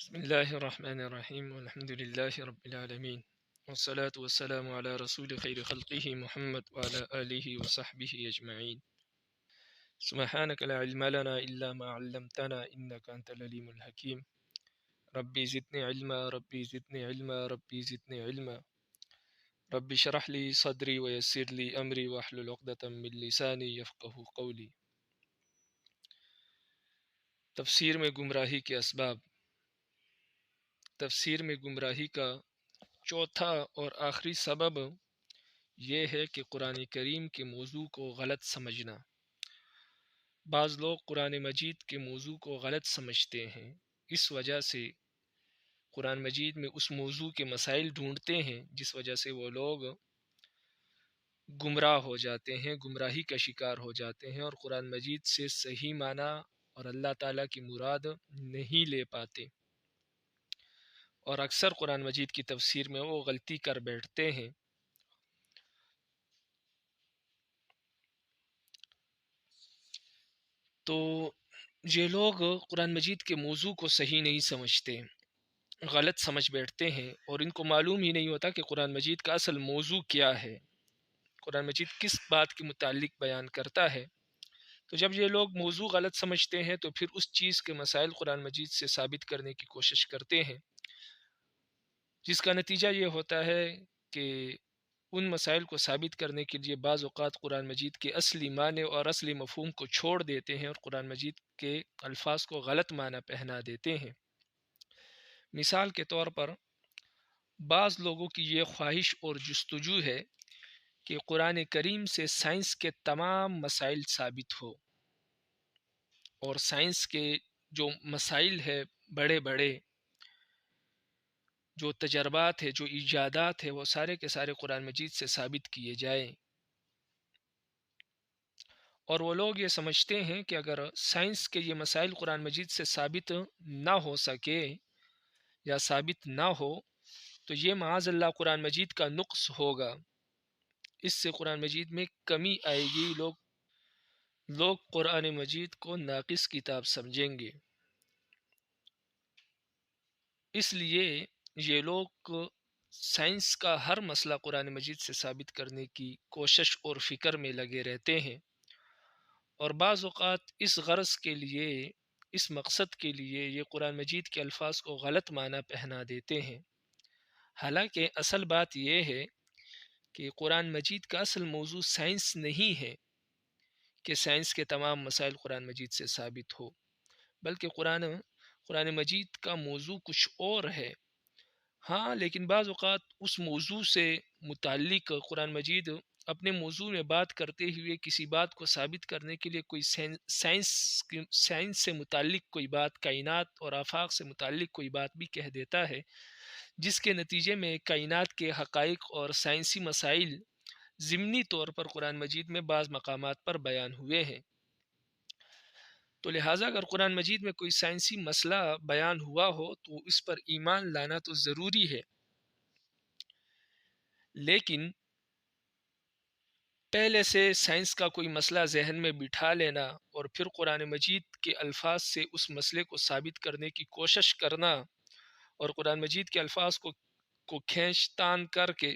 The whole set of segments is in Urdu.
بسم الله الرحمن الرحيم والحمد لله رب العالمين والصلاة والسلام على رسول خير خلقه محمد وعلى آله وصحبه أجمعين. سبحانك لا علم لنا إلا ما علمتنا إنك أنت العليم الحكيم. ربي زدني علما ربي زدني علما ربي زدني علما. ربي اشرح لي صدري ويسر لي أمري واحلل عقدة من لساني يفقه قولي. تفسیر میں گمراہی کے اسباب. تفسیر میں گمراہی کا چوتھا اور آخری سبب یہ ہے کہ قرآن کریم کے موضوع کو غلط سمجھنا. بعض لوگ قرآن مجید کے موضوع کو غلط سمجھتے ہیں، اس وجہ سے قرآن مجید میں اس موضوع کے مسائل ڈھونڈتے ہیں، جس وجہ سے وہ لوگ گمراہ ہو جاتے ہیں، گمراہی کا شکار ہو جاتے ہیں اور قرآن مجید سے صحیح معنی اور اللہ تعالیٰ کی مراد نہیں لے پاتے، اور اکثر قرآن مجید کی تفسیر میں وہ غلطی کر بیٹھتے ہیں. تو یہ لوگ قرآن مجید کے موضوع کو صحیح نہیں سمجھتے، غلط سمجھ بیٹھتے ہیں، اور ان کو معلوم ہی نہیں ہوتا کہ قرآن مجید کا اصل موضوع کیا ہے، قرآن مجید کس بات کے متعلق بیان کرتا ہے. تو جب یہ لوگ موضوع غلط سمجھتے ہیں تو پھر اس چیز کے مسائل قرآن مجید سے ثابت کرنے کی کوشش کرتے ہیں، جس کا نتیجہ یہ ہوتا ہے کہ ان مسائل کو ثابت کرنے کے لیے بعض اوقات قرآن مجید کے اصلی معنی اور اصلی مفہوم کو چھوڑ دیتے ہیں اور قرآن مجید کے الفاظ کو غلط معنی پہنا دیتے ہیں. مثال کے طور پر بعض لوگوں کی یہ خواہش اور جستجو ہے کہ قرآن کریم سے سائنس کے تمام مسائل ثابت ہو، اور سائنس کے جو مسائل ہے بڑے بڑے جو تجربات ہے، جو ایجادات ہے، وہ سارے کے سارے قرآن مجید سے ثابت کیے جائیں. اور وہ لوگ یہ سمجھتے ہیں کہ اگر سائنس کے یہ مسائل قرآن مجید سے ثابت نہ ہو سکے یا ثابت نہ ہو تو یہ معاذ اللہ قرآن مجید کا نقص ہوگا، اس سے قرآن مجید میں کمی آئے گی، لوگ قرآن مجید کو ناقص کتاب سمجھیں گے. اس لیے یہ لوگ سائنس کا ہر مسئلہ قرآن مجید سے ثابت کرنے کی کوشش اور فکر میں لگے رہتے ہیں، اور بعض اوقات اس غرض کے لیے، اس مقصد کے لیے یہ قرآن مجید کے الفاظ کو غلط معنی پہنا دیتے ہیں. حالانکہ اصل بات یہ ہے کہ قرآن مجید کا اصل موضوع سائنس نہیں ہے کہ سائنس کے تمام مسائل قرآن مجید سے ثابت ہو، بلکہ قرآن مجید کا موضوع کچھ اور ہے. ہاں، لیکن بعض اوقات اس موضوع سے متعلق قرآن مجید اپنے موضوع میں بات کرتے ہوئے کسی بات کو ثابت کرنے کے لیے کوئی سائنس سے متعلق کوئی بات، کائنات اور آفاق سے متعلق کوئی بات بھی کہہ دیتا ہے، جس کے نتیجے میں کائنات کے حقائق اور سائنسی مسائل ضمنی طور پر قرآن مجید میں بعض مقامات پر بیان ہوئے ہیں. تو لہٰذا اگر قرآن مجید میں کوئی سائنسی مسئلہ بیان ہوا ہو تو اس پر ایمان لانا تو ضروری ہے، لیکن پہلے سے سائنس کا کوئی مسئلہ ذہن میں بٹھا لینا اور پھر قرآن مجید کے الفاظ سے اس مسئلے کو ثابت کرنے کی کوشش کرنا اور قرآن مجید کے الفاظ کو کھینچ تان کر کے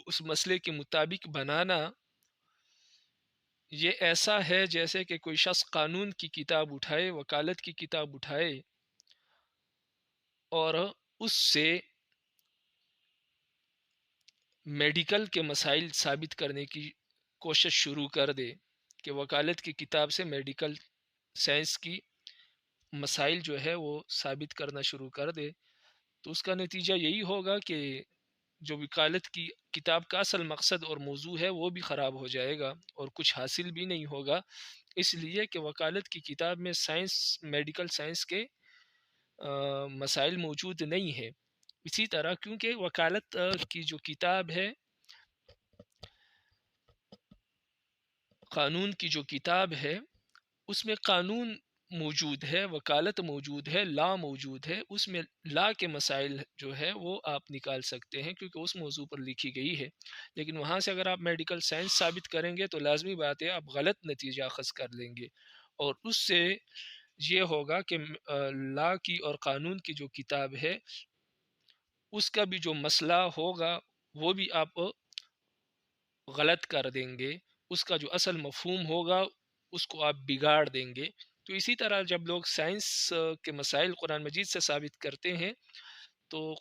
اس مسئلے کے مطابق بنانا، یہ ایسا ہے جیسے کہ کوئی شخص قانون کی کتاب اٹھائے، وکالت کی کتاب اٹھائے اور اس سے میڈیکل کے مسائل ثابت کرنے کی کوشش شروع کر دے کہ وکالت کی کتاب سے میڈیکل سائنس کی مسائل جو ہے وہ ثابت کرنا شروع کر دے، تو اس کا نتیجہ یہی ہوگا کہ جو وکالت کی کتاب کا اصل مقصد اور موضوع ہے وہ بھی خراب ہو جائے گا اور کچھ حاصل بھی نہیں ہوگا، اس لیے کہ وکالت کی کتاب میں میڈیکل سائنس کے مسائل موجود نہیں ہے. اسی طرح کیونکہ وکالت کی جو کتاب ہے، قانون کی جو کتاب ہے، اس میں قانون موجود ہے، وکالت موجود ہے، لا موجود ہے، اس میں لا کے مسائل جو ہے وہ آپ نکال سکتے ہیں کیونکہ اس موضوع پر لکھی گئی ہے. لیکن وہاں سے اگر آپ میڈیکل سائنس ثابت کریں گے تو لازمی بات ہے آپ غلط نتیجہ اخذ کر لیں گے، اور اس سے یہ ہوگا کہ لا کی اور قانون کی جو کتاب ہے اس کا بھی جو مسئلہ ہوگا وہ بھی آپ غلط کر دیں گے، اس کا جو اصل مفہوم ہوگا اس کو آپ بگاڑ دیں گے۔ تو اسی طرح جب لوگ سائنس کے مسائل قرآن مجید سے ثابت کرتے ہیں تو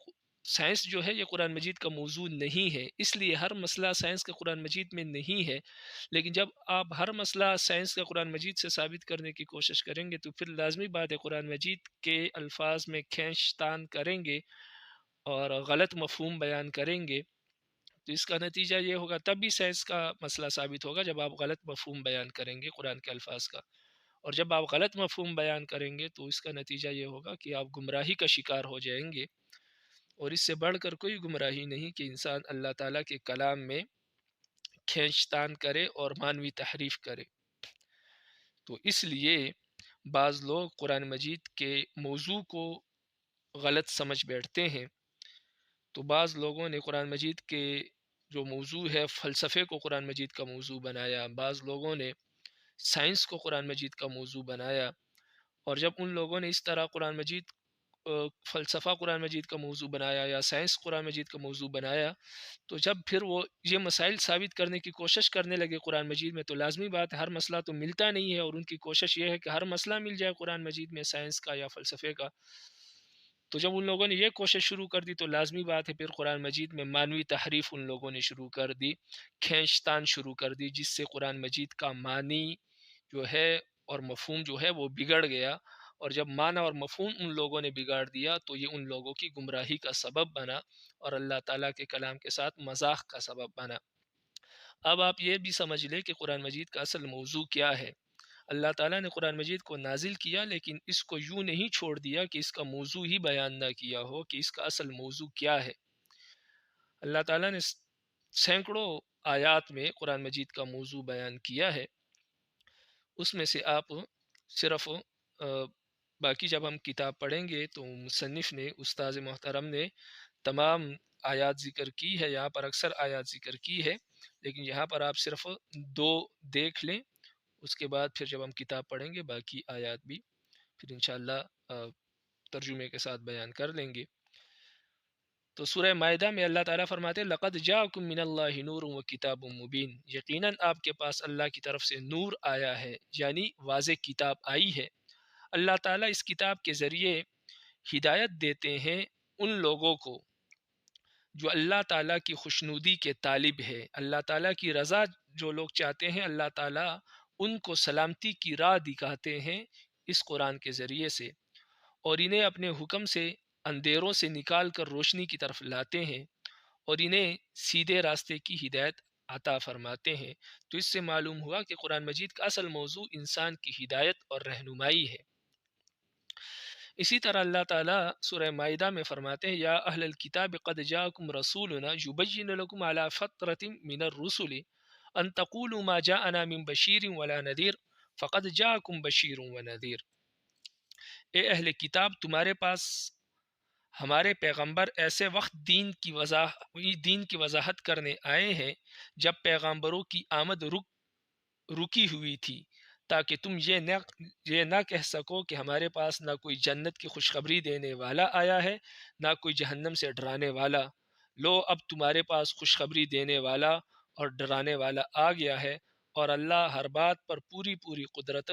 سائنس جو ہے یہ قرآن مجید کا موضوع نہیں ہے، اس لیے ہر مسئلہ سائنس کا قرآن مجید میں نہیں ہے۔ لیکن جب آپ ہر مسئلہ سائنس کا قرآن مجید سے ثابت کرنے کی کوشش کریں گے تو پھر لازمی بات ہے قرآن مجید کے الفاظ میں کھینچ تان کریں گے اور غلط مفہوم بیان کریں گے، تو اس کا نتیجہ یہ ہوگا، تب بھی سائنس کا مسئلہ ثابت ہوگا جب آپ غلط مفہوم بیان کریں گے قرآن کے الفاظ کا، اور جب آپ غلط مفہوم بیان کریں گے تو اس کا نتیجہ یہ ہوگا کہ آپ گمراہی کا شکار ہو جائیں گے، اور اس سے بڑھ کر کوئی گمراہی نہیں کہ انسان اللہ تعالیٰ کے کلام میں کھینچ تان کرے اور مانوی تحریف کرے۔ تو اس لیے بعض لوگ قرآن مجید کے موضوع کو غلط سمجھ بیٹھتے ہیں، تو بعض لوگوں نے قرآن مجید کے جو موضوع ہے فلسفے کو قرآن مجید کا موضوع بنایا، بعض لوگوں نے سائنس کو قرآن مجید کا موضوع بنایا، اور جب ان لوگوں نے اس طرح قرآن مجید فلسفہ قرآن مجید کا موضوع بنایا یا سائنس قرآن مجید کا موضوع بنایا، تو جب پھر وہ یہ مسائل ثابت کرنے کی کوشش کرنے لگے قرآن مجید میں، تو لازمی بات ہے ہر مسئلہ تو ملتا نہیں ہے، اور ان کی کوشش یہ ہے کہ ہر مسئلہ مل جائے قرآن مجید میں سائنس کا یا فلسفے کا۔ تو جب ان لوگوں نے یہ کوشش شروع کر دی تو لازمی بات ہے پھر قرآن مجید میں مانوی تحریف ان لوگوں نے شروع کر دی، کھینچ تان شروع کر دی، جس سے قرآن مجید کا معنی جو ہے اور مفہوم جو ہے وہ بگڑ گیا، اور جب معنی اور مفہوم ان لوگوں نے بگاڑ دیا تو یہ ان لوگوں کی گمراہی کا سبب بنا اور اللہ تعالیٰ کے کلام کے ساتھ مذاق کا سبب بنا۔ اب آپ یہ بھی سمجھ لیں کہ قرآن مجید کا اصل موضوع کیا ہے۔ اللہ تعالیٰ نے قرآن مجید کو نازل کیا، لیکن اس کو یوں نہیں چھوڑ دیا کہ اس کا موضوع ہی بیان نہ کیا ہو کہ اس کا اصل موضوع کیا ہے۔ اللہ تعالیٰ نے سینکڑوں آیات میں قرآن مجید کا موضوع بیان کیا ہے، اس میں سے آپ صرف باقی جب ہم کتاب پڑھیں گے تو مصنف نے، استاذ محترم نے تمام آیات ذکر کی ہے، یہاں پر اکثر آیات ذکر کی ہے، لیکن یہاں پر آپ صرف دو دیکھ لیں، اس کے بعد پھر جب ہم کتاب پڑھیں گے باقی آیات بھی پھر انشاءاللہ ترجمے کے ساتھ بیان کر لیں گے۔ تو سورہ مائدہ میں اللہ تعالیٰ فرماتے ہیں لقد جاءکم من اللہ نور و کتاب مبین، یقیناً آپ کے پاس اللہ کی طرف سے نور آیا ہے، یعنی واضح کتاب آئی ہے۔ اللہ تعالیٰ اس کتاب کے ذریعے ہدایت دیتے ہیں ان لوگوں کو جو اللہ تعالیٰ کی خوشنودی کے طالب ہے، اللہ تعالیٰ کی رضا جو لوگ چاہتے ہیں، اللہ تعالیٰ ان کو سلامتی کی راہ دکھاتے ہیں اس قرآن کے ذریعے سے، اور انہیں اپنے حکم سے اندھیروں سے نکال کر روشنی کی طرف لاتے ہیں، اور انہیں سیدھے راستے کی ہدایت عطا فرماتے ہیں۔ تو اس سے معلوم ہوا کہ قرآن مجید کا اصل موضوع انسان کی ہدایت اور رہنمائی ہے۔ اسی طرح اللہ تعالیٰ سورہ مائدہ میں فرماتے ہیں یا اہل الکتاب قد جاءکم رسولنا یبین لکم علی فترۃ من الرسل ان تقولوا ما جاءنا من بشیر ولا نذیر فقد جاءکم بشیر ونذیر۔ اے اہل کتاب، تمہارے پاس ہمارے پیغمبر ایسے وقت دین کی وضاحت کرنے آئے ہیں جب پیغمبروں کی آمد رکی ہوئی تھی، تاکہ تم یہ نہ کہہ سکو کہ ہمارے پاس نہ کوئی جنت کی خوشخبری دینے والا آیا ہے نہ کوئی جہنم سے ڈرانے والا۔ لو اب تمہارے پاس خوشخبری دینے والا اور ڈرانے والا آ گیا ہے، اور اللہ ہر بات پر پوری قدرت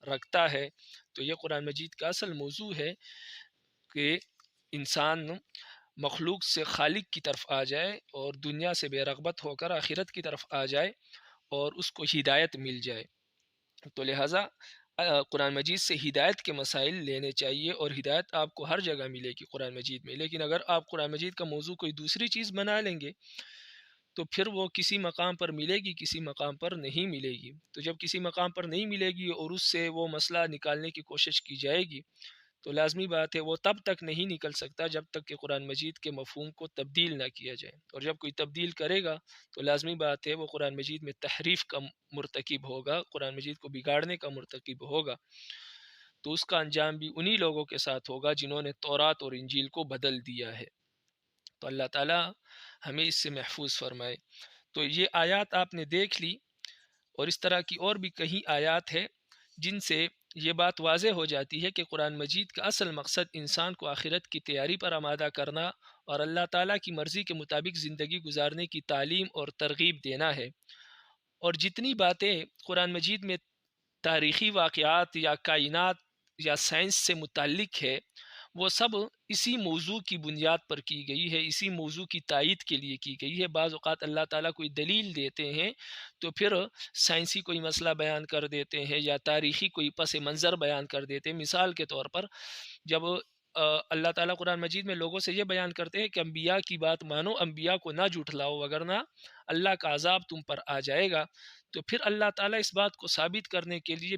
رکھتا ہے۔ تو یہ قرآن مجید کا اصل موضوع ہے کہ انسان مخلوق سے خالق کی طرف آ جائے اور دنیا سے بے رغبت ہو کر آخرت کی طرف آ جائے اور اس کو ہدایت مل جائے۔ تو لہٰذا قرآن مجید سے ہدایت کے مسائل لینے چاہیے، اور ہدایت آپ کو ہر جگہ ملے گی قرآن مجید میں، لیکن اگر آپ قرآن مجید کا موضوع کوئی دوسری چیز بنا لیں گے تو پھر وہ کسی مقام پر ملے گی، کسی مقام پر نہیں ملے گی۔ تو جب کسی مقام پر نہیں ملے گی اور اس سے وہ مسئلہ نکالنے کی کوشش کی جائے گی تو لازمی بات ہے وہ تب تک نہیں نکل سکتا جب تک کہ قرآن مجید کے مفہوم کو تبدیل نہ کیا جائے، اور جب کوئی تبدیل کرے گا تو لازمی بات ہے وہ قرآن مجید میں تحریف کا مرتکب ہوگا، قرآن مجید کو بگاڑنے کا مرتکب ہوگا، تو اس کا انجام بھی انہی لوگوں کے ساتھ ہوگا جنہوں نے تورات اور انجیل کو بدل دیا ہے۔ تو اللہ تعالیٰ ہمیں اس سے محفوظ فرمائے۔ تو یہ آیات آپ نے دیکھ لی، اور اس طرح کی اور بھی کئی آیات ہے جن سے یہ بات واضح ہو جاتی ہے کہ قرآن مجید کا اصل مقصد انسان کو آخرت کی تیاری پر آمادہ کرنا اور اللہ تعالیٰ کی مرضی کے مطابق زندگی گزارنے کی تعلیم اور ترغیب دینا ہے۔ اور جتنی باتیں قرآن مجید میں تاریخی واقعات یا کائنات یا سائنس سے متعلق ہے، وہ سب اسی موضوع کی بنیاد پر کی گئی ہے، اسی موضوع کی تائید کے لیے کی گئی ہے۔ بعض اوقات اللہ تعالیٰ کوئی دلیل دیتے ہیں تو پھر سائنسی کوئی مسئلہ بیان کر دیتے ہیں یا تاریخی کوئی پس منظر بیان کر دیتے ہیں۔ مثال کے طور پر جب اللہ تعالیٰ قرآن مجید میں لوگوں سے یہ بیان کرتے ہیں کہ انبیاء کی بات مانو، انبیاء کو نہ جھٹلاؤ وگرنہ اللہ کا عذاب تم پر آ جائے گا، تو پھر اللہ تعالیٰ اس بات کو ثابت کرنے کے لیے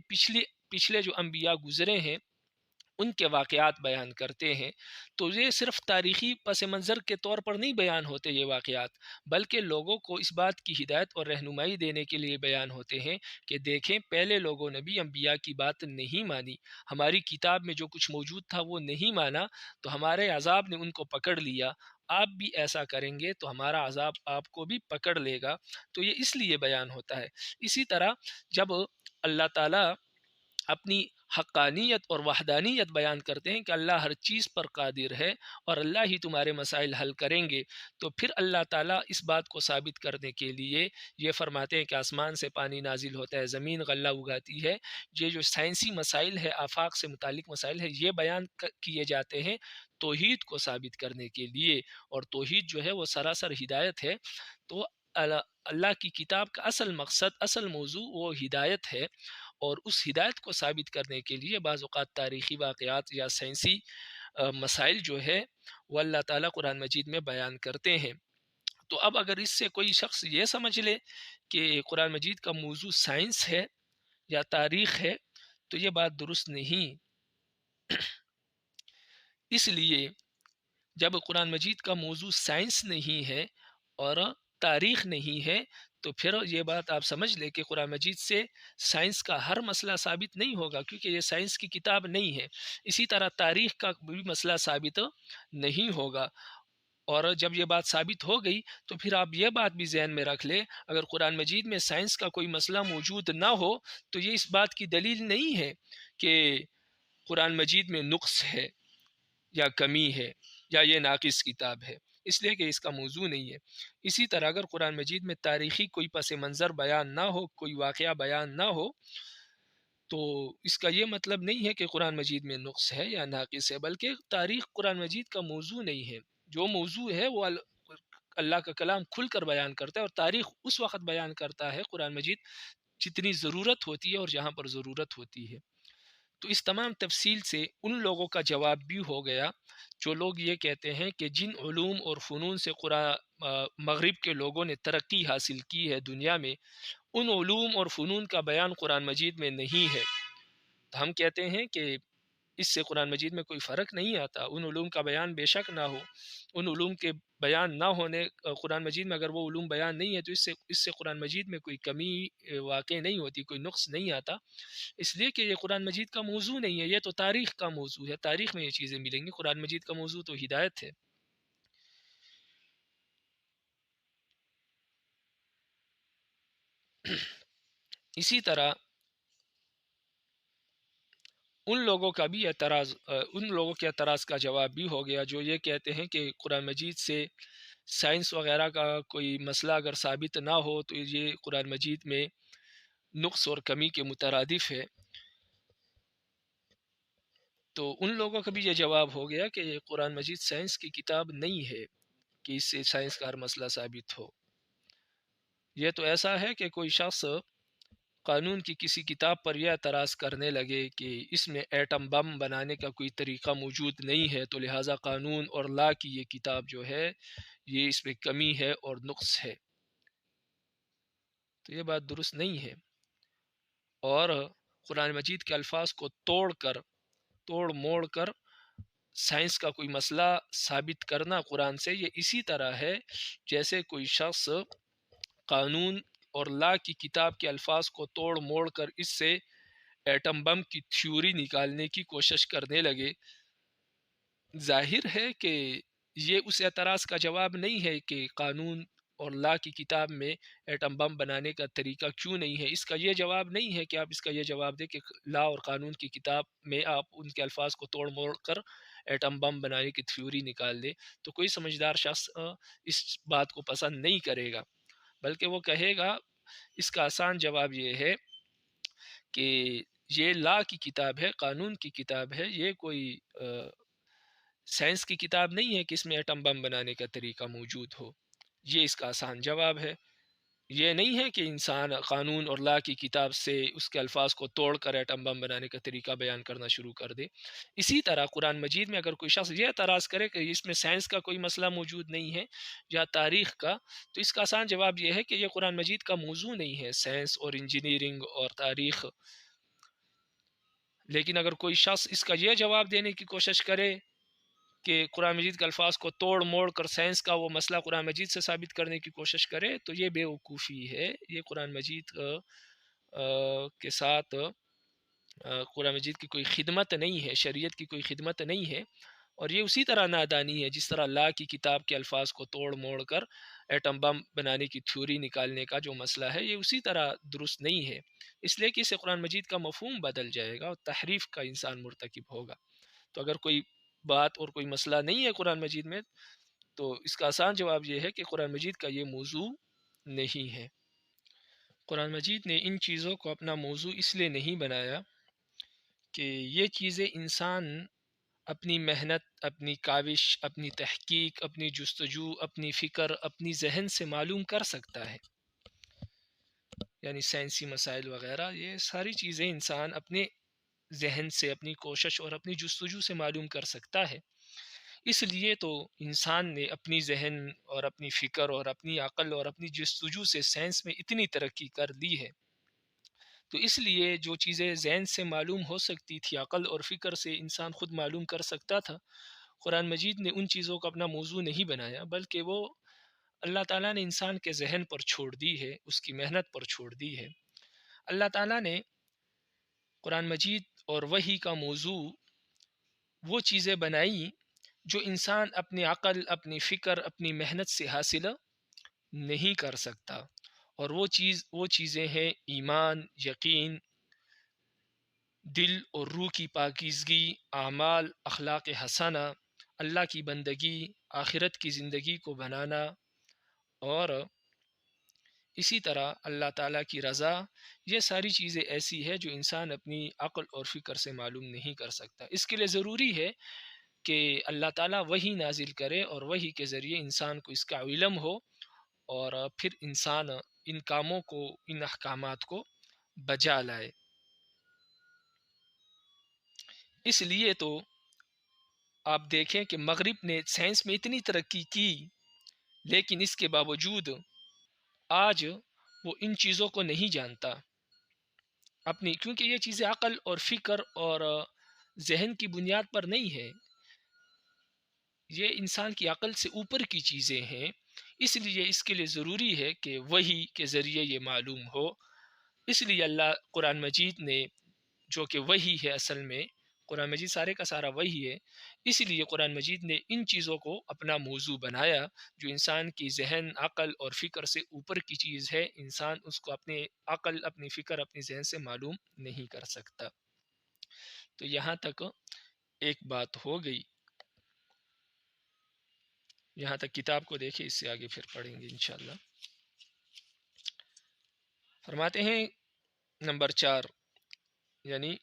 پچھلے جو انبیاء گزرے ہیں ان کے واقعات بیان کرتے ہیں۔ تو یہ صرف تاریخی پس منظر کے طور پر نہیں بیان ہوتے یہ واقعات، بلکہ لوگوں کو اس بات کی ہدایت اور رہنمائی دینے کے لیے بیان ہوتے ہیں کہ دیکھیں پہلے لوگوں نے بھی انبیاء کی بات نہیں مانی، ہماری کتاب میں جو کچھ موجود تھا وہ نہیں مانا، تو ہمارے عذاب نے ان کو پکڑ لیا، آپ بھی ایسا کریں گے تو ہمارا عذاب آپ کو بھی پکڑ لے گا۔ تو یہ اس لیے بیان ہوتا ہے۔ اسی طرح جب اللہ تعالیٰ اپنی حقانیت اور وحدانیت بیان کرتے ہیں کہ اللہ ہر چیز پر قادر ہے اور اللہ ہی تمہارے مسائل حل کریں گے، تو پھر اللہ تعالیٰ اس بات کو ثابت کرنے کے لیے یہ فرماتے ہیں کہ آسمان سے پانی نازل ہوتا ہے، زمین غلہ اگاتی ہے۔ یہ جو سائنسی مسائل ہے، آفاق سے متعلق مسائل ہے، یہ بیان کیے جاتے ہیں توحید کو ثابت کرنے کے لیے، اور توحید جو ہے وہ سراسر ہدایت ہے۔ تو اللہ کی کتاب کا اصل مقصد، اصل موضوع وہ ہدایت ہے، اور اس ہدایت کو ثابت کرنے کے لیے بعض اوقات تاریخی واقعات یا سائنسی مسائل جو ہے وہ اللہ تعالیٰ قرآن مجید میں بیان کرتے ہیں۔ تو اب اگر اس سے کوئی شخص یہ سمجھ لے کہ قرآن مجید کا موضوع سائنس ہے یا تاریخ ہے تو یہ بات درست نہیں۔ اس لیے جب قرآن مجید کا موضوع سائنس نہیں ہے اور تاریخ نہیں ہے تو پھر یہ بات آپ سمجھ لیں کہ قرآن مجید سے سائنس کا ہر مسئلہ ثابت نہیں ہوگا، کیونکہ یہ سائنس کی کتاب نہیں ہے۔ اسی طرح تاریخ کا بھی مسئلہ ثابت نہیں ہوگا، اور جب یہ بات ثابت ہو گئی تو پھر آپ یہ بات بھی ذہن میں رکھ لیں، اگر قرآن مجید میں سائنس کا کوئی مسئلہ موجود نہ ہو تو یہ اس بات کی دلیل نہیں ہے کہ قرآن مجید میں نقص ہے یا کمی ہے یا یہ ناقص کتاب ہے، اس لیے کہ اس کا موضوع نہیں ہے۔ اسی طرح اگر قرآن مجید میں تاریخی کوئی پس منظر بیان نہ ہو، کوئی واقعہ بیان نہ ہو، تو اس کا یہ مطلب نہیں ہے کہ قرآن مجید میں نقص ہے یا ناقص ہے، بلکہ تاریخ قرآن مجید کا موضوع نہیں ہے۔ جو موضوع ہے وہ اللہ کا کلام کھل کر بیان کرتا ہے، اور تاریخ اس وقت بیان کرتا ہے قرآن مجید جتنی ضرورت ہوتی ہے اور جہاں پر ضرورت ہوتی ہے۔ تو اس تمام تفصیل سے ان لوگوں کا جواب بھی ہو گیا جو لوگ یہ کہتے ہیں کہ جن علوم اور فنون سے مغرب کے لوگوں نے ترقی حاصل کی ہے دنیا میں، ان علوم اور فنون کا بیان قرآن مجید میں نہیں ہے۔ تو ہم کہتے ہیں کہ اس سے قرآن مجید میں کوئی فرق نہیں آتا، ان علوم کا بیان بے شک نہ ہو، ان علوم کے بیان نہ ہونے قرآن مجید میں اگر وہ علوم بیان نہیں ہے تو اس سے قرآن مجید میں کوئی کمی واقع نہیں ہوتی، کوئی نقص نہیں آتا، اس لیے کہ یہ قرآن مجید کا موضوع نہیں ہے، یہ تو تاریخ کا موضوع ہے، تاریخ میں یہ چیزیں ملیں گی، قرآن مجید کا موضوع تو ہدایت ہے۔ اسی طرح ان لوگوں کے اعتراض کا جواب بھی ہو گیا جو یہ کہتے ہیں کہ قرآن مجید سے سائنس وغیرہ کا کوئی مسئلہ اگر ثابت نہ ہو تو یہ قرآن مجید میں نقص اور کمی کے مترادف ہے۔ تو ان لوگوں کا بھی یہ جواب ہو گیا کہ یہ قرآن مجید سائنس کی کتاب نہیں ہے کہ اس سے سائنس کا ہر مسئلہ ثابت ہو۔ یہ تو ایسا ہے کہ کوئی شخص قانون کی کسی کتاب پر یہ اعتراض کرنے لگے کہ اس میں ایٹم بم بنانے کا کوئی طریقہ موجود نہیں ہے، تو لہٰذا قانون اور لا کی یہ کتاب جو ہے یہ اس میں کمی ہے اور نقص ہے، تو یہ بات درست نہیں ہے۔ اور قرآن مجید کے الفاظ کو توڑ موڑ کر سائنس کا کوئی مسئلہ ثابت کرنا قرآن سے، یہ اسی طرح ہے جیسے کوئی شخص قانون اور لا کی کتاب کے الفاظ کو توڑ موڑ کر اس سے ایٹم بم کی تھیوری نکالنے کی کوشش کرنے لگے۔ ظاہر ہے کہ یہ اس اعتراض کا جواب نہیں ہے کہ قانون اور لا کی کتاب میں ایٹم بم بنانے کا طریقہ کیوں نہیں ہے؟ اس کا یہ جواب نہیں ہے کہ آپ اس کا یہ جواب دیں کہ لا اور قانون کی کتاب میں آپ ان کے الفاظ کو توڑ موڑ کر ایٹم بم بنانے کی تھیوری نکال دیں، تو کوئی سمجھدار شخص اس بات کو پسند نہیں کرے گا، بلکہ وہ کہے گا اس کا آسان جواب یہ ہے کہ یہ لا کی کتاب ہے، قانون کی کتاب ہے، یہ کوئی سائنس کی کتاب نہیں ہے کہ اس میں ایٹم بم بنانے کا طریقہ موجود ہو۔ یہ اس کا آسان جواب ہے۔ یہ نہیں ہے کہ انسان قانون اور لا کی کتاب سے اس کے الفاظ کو توڑ کر ایٹم بم بنانے کا طریقہ بیان کرنا شروع کر دے۔ اسی طرح قرآن مجید میں اگر کوئی شخص یہ اعتراض کرے کہ اس میں سائنس کا کوئی مسئلہ موجود نہیں ہے یا تاریخ کا، تو اس کا آسان جواب یہ ہے کہ یہ قرآن مجید کا موضوع نہیں ہے، سائنس اور انجینئرنگ اور تاریخ۔ لیکن اگر کوئی شخص اس کا یہ جواب دینے کی کوشش کرے کہ قرآن مجید کے الفاظ کو توڑ موڑ کر سائنس کا وہ مسئلہ قرآن مجید سے ثابت کرنے کی کوشش کرے، تو یہ بیوقوفی ہے۔ یہ قرآن مجید کے ساتھ قرآن مجید کی کوئی خدمت نہیں ہے، شریعت کی کوئی خدمت نہیں ہے، اور یہ اسی طرح نادانی ہے جس طرح اللہ کی کتاب کے الفاظ کو توڑ موڑ کر ایٹم بم بنانے کی تھیوری نکالنے کا جو مسئلہ ہے، یہ اسی طرح درست نہیں ہے، اس لیے کہ اسے قرآن مجید کا مفہوم بدل جائے گا اور تحریف کا انسان مرتکب ہوگا۔ تو اگر کوئی بات اور کوئی مسئلہ نہیں ہے قرآن مجید میں، تو اس کا آسان جواب یہ ہے کہ قرآن مجید کا یہ موضوع نہیں ہے۔ قرآن مجید نے ان چیزوں کو اپنا موضوع اس لیے نہیں بنایا کہ یہ چیزیں انسان اپنی محنت، اپنی کاوش، اپنی تحقیق، اپنی جستجو، اپنی فکر، اپنی ذہن سے معلوم کر سکتا ہے، یعنی سائنسی مسائل وغیرہ، یہ ساری چیزیں انسان اپنے ذہن سے، اپنی کوشش اور اپنی جستجو سے معلوم کر سکتا ہے۔ اس لیے تو انسان نے اپنی ذہن اور اپنی فکر اور اپنی عقل اور اپنی جستجو سے سائنس میں اتنی ترقی کر لی ہے۔ تو اس لیے جو چیزیں ذہن سے معلوم ہو سکتی تھی، عقل اور فکر سے انسان خود معلوم کر سکتا تھا، قرآن مجید نے ان چیزوں کو اپنا موضوع نہیں بنایا، بلکہ وہ اللہ تعالیٰ نے انسان کے ذہن پر چھوڑ دی ہے، اس کی محنت پر چھوڑ دی ہے۔ اللہ تعالیٰ نے قرآن مجید اور وحی کا موضوع وہ چیزیں بنائی جو انسان اپنی عقل، اپنی فکر، اپنی محنت سے حاصل نہیں کر سکتا، اور وہ چیزیں ہیں ایمان، یقین، دل اور روح کی پاکیزگی، اعمال، اخلاق حسنہ، اللہ کی بندگی، آخرت کی زندگی کو بنانا، اور اسی طرح اللہ تعالیٰ کی رضا۔ یہ ساری چیزیں ایسی ہے جو انسان اپنی عقل اور فکر سے معلوم نہیں کر سکتا۔ اس کے لیے ضروری ہے کہ اللہ تعالیٰ وحی نازل کرے اور وحی کے ذریعے انسان کو اس کا علم ہو، اور پھر انسان ان کاموں کو، ان احکامات کو بجا لائے۔ اس لیے تو آپ دیکھیں کہ مغرب نے سائنس میں اتنی ترقی کی، لیکن اس کے باوجود آج وہ ان چیزوں کو نہیں جانتا کیونکہ یہ چیزیں عقل اور فکر اور ذہن کی بنیاد پر نہیں ہے، یہ انسان کی عقل سے اوپر کی چیزیں ہیں۔ اس لیے اس کے لیے ضروری ہے کہ وحی کے ذریعے یہ معلوم ہو۔ اس لیے اللہ قرآن مجید نے، جو کہ وحی ہے، اصل میں قرآن مجید سارے کا سارا وحی ہے، اس لیے قرآن مجید نے ان چیزوں کو اپنا موضوع بنایا جو انسان کی ذہن، عقل اور فکر سے اوپر کی چیز ہے، انسان اس کو اپنے عقل، اپنی فکر، اپنی ذہن سے معلوم نہیں کر سکتا۔ تو یہاں تک ایک بات ہو گئی، یہاں تک کتاب کو دیکھیں، اس سے آگے پھر پڑھیں گے انشاءاللہ۔ فرماتے ہیں نمبر 4، یعنی